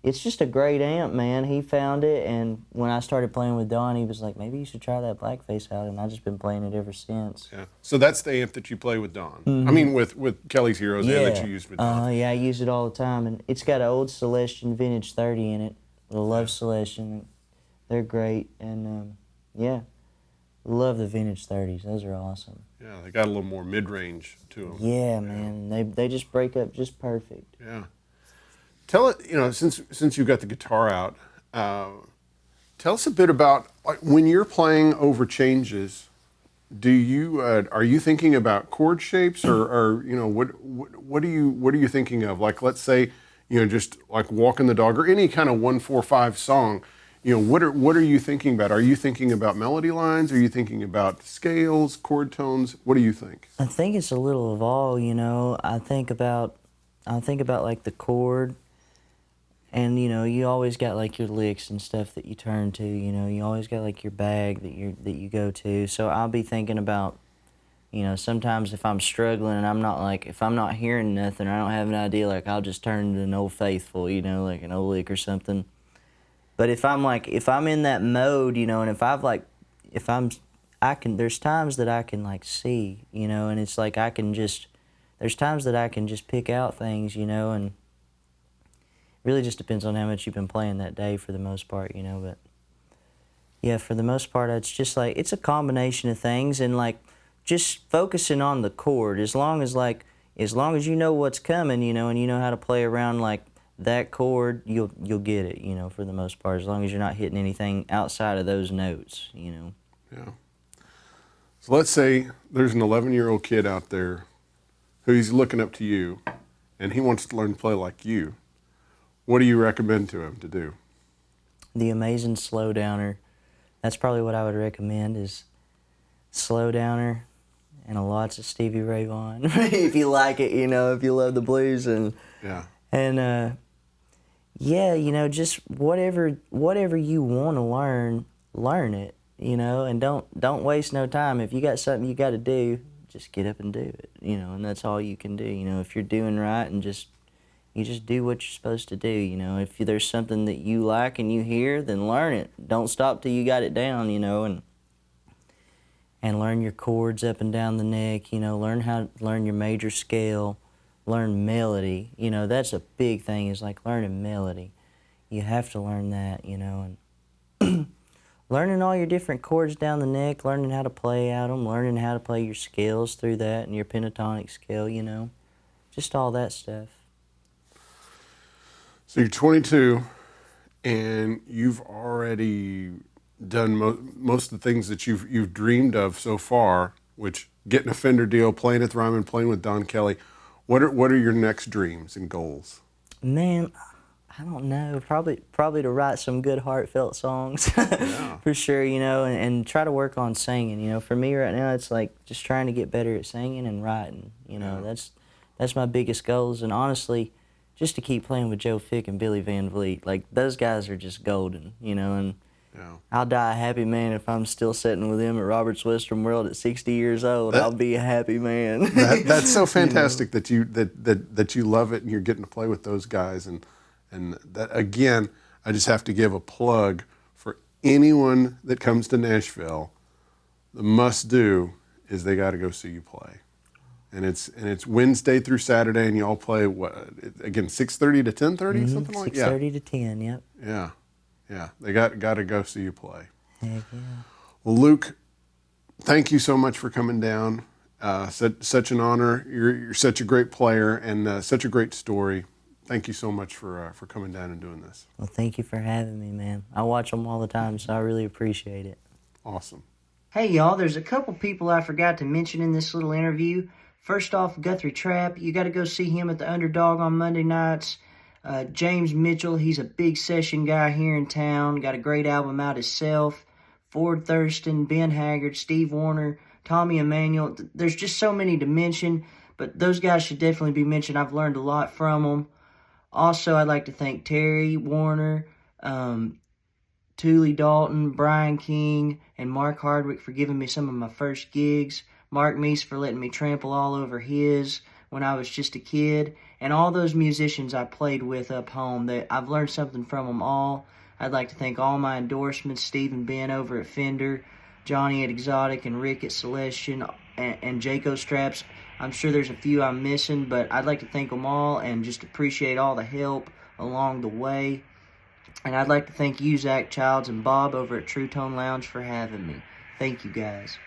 it's just a great amp, man. He found it, and when I started playing with Don, he was like, maybe you should try that Blackface out, and I've just been playing it ever since. Yeah. So that's the amp that you play with Don. I mean, with Kelly's Heroes, and that you used with Don. Yeah, I use it all the time, and it's got an old Celestion Vintage 30 in it. I love Celestion. They're great, and yeah, love the Vintage 30s. Those are awesome. Yeah, they got a little more mid-range to them. Yeah, man, they just break up just perfect. Yeah. Tell it, since you've got the guitar out, tell us a bit about, like, when you're playing over changes. Are you thinking about chord shapes, or what are you thinking of? Like, let's say, just like Walking the Dog or any kind of 1-4-5 song. What are you thinking about? Are you thinking about melody lines? Are you thinking about scales, chord tones? What do you think? I think it's a little of all, you know. I think about like the chord, and you always got like your licks and stuff that you turn to. You always got like your bag that you go to. So I'll be thinking about, sometimes if I'm struggling and if I'm not hearing nothing or I don't have an idea, like I'll just turn to an Old Faithful, like an old lick or something. But if I'm in that mode, and there's times that I can like see, and it's like there's times that I can just pick out things, and it really just depends on how much you've been playing that day for the most part, but yeah, for the most part, it's just like, it's a combination of things, and like just focusing on the chord, as long as you know what's coming, and you know how to play around like that chord, you'll get it, for the most part, as long as you're not hitting anything outside of those notes, Yeah. So let's say there's an 11-year-old kid out there who's looking up to you, and he wants to learn to play like you. What do you recommend to him to do? The amazing slow downer. That's probably what I would recommend, is slow downer and lots of Stevie Ray Vaughan. If you like it, if you love the blues, and just whatever you want to learn it, and don't waste no time. If you got something you got to do, just get up and do it, and that's all you can do. If you're doing right, and you just do what you're supposed to do. If there's something that you like and you hear, then learn it. Don't stop till you got it down, and learn your chords up and down the neck. Learn your major scale, learn melody. That's a big thing, is like learning melody. You have to learn that, and learning all your different chords down the neck, learning how to play out them, learning how to play your scales through that, and your pentatonic scale, just all that stuff. So you're 22, and you've already done most of the things that you've dreamed of so far, which getting a Fender deal, playing at the Ryman, playing with Don Kelley. What are your next dreams and goals? Man, I don't know. Probably to write some good heartfelt songs, for sure. And try to work on singing. For me right now, it's like just trying to get better at singing and writing. That's my biggest goals. And honestly, just to keep playing with Joe Fick and Billy Van Vliet, like those guys are just golden. And Yeah. I'll die a happy man if I'm still sitting with him at Robert's Western World at 60 years old. I'll be a happy man. That's so fantastic that you love it and you're getting to play with those guys. And that, again, I just have to give a plug for anyone that comes to Nashville. The must do is they got to go see you play. And it's Wednesday through Saturday, and you all play what again, 6:30 to 10:30, something like that. 6:30 to 10. Yep. Yeah. They got to go see you play. Heck yeah. Well, Luke, thank you so much for coming down. Such an honor. You're such a great player and such a great story. Thank you so much for coming down and doing this. Well, thank you for having me, man. I watch them all the time, so I really appreciate it. Awesome. Hey, y'all, there's a couple people I forgot to mention in this little interview. First off, Guthrie Trapp. You got to go see him at the Underdog on Monday nights. James Mitchell, he's a big session guy here in town. Got a great album out himself. Ford Thurston, Ben Haggard, Steve Warner, Tommy Emmanuel. There's just so many to mention, but those guys should definitely be mentioned. I've learned a lot from them. Also, I'd like to thank Terry Warner, Thule Dalton, Brian King, and Mark Hardwick for giving me some of my first gigs. Mark Meese for letting me trample all over his when I was just a kid. And all those musicians I played with up home, that I've learned something from them all. I'd like to thank all my endorsements, Steve and Ben over at Fender, Johnny at Exotic, and Rick at Celestion, and Jaco Straps. I'm sure there's a few I'm missing, but I'd like to thank them all and just appreciate all the help along the way. And I'd like to thank you, Zach Childs and Bob over at True Tone Lounge for having me. Thank you, guys.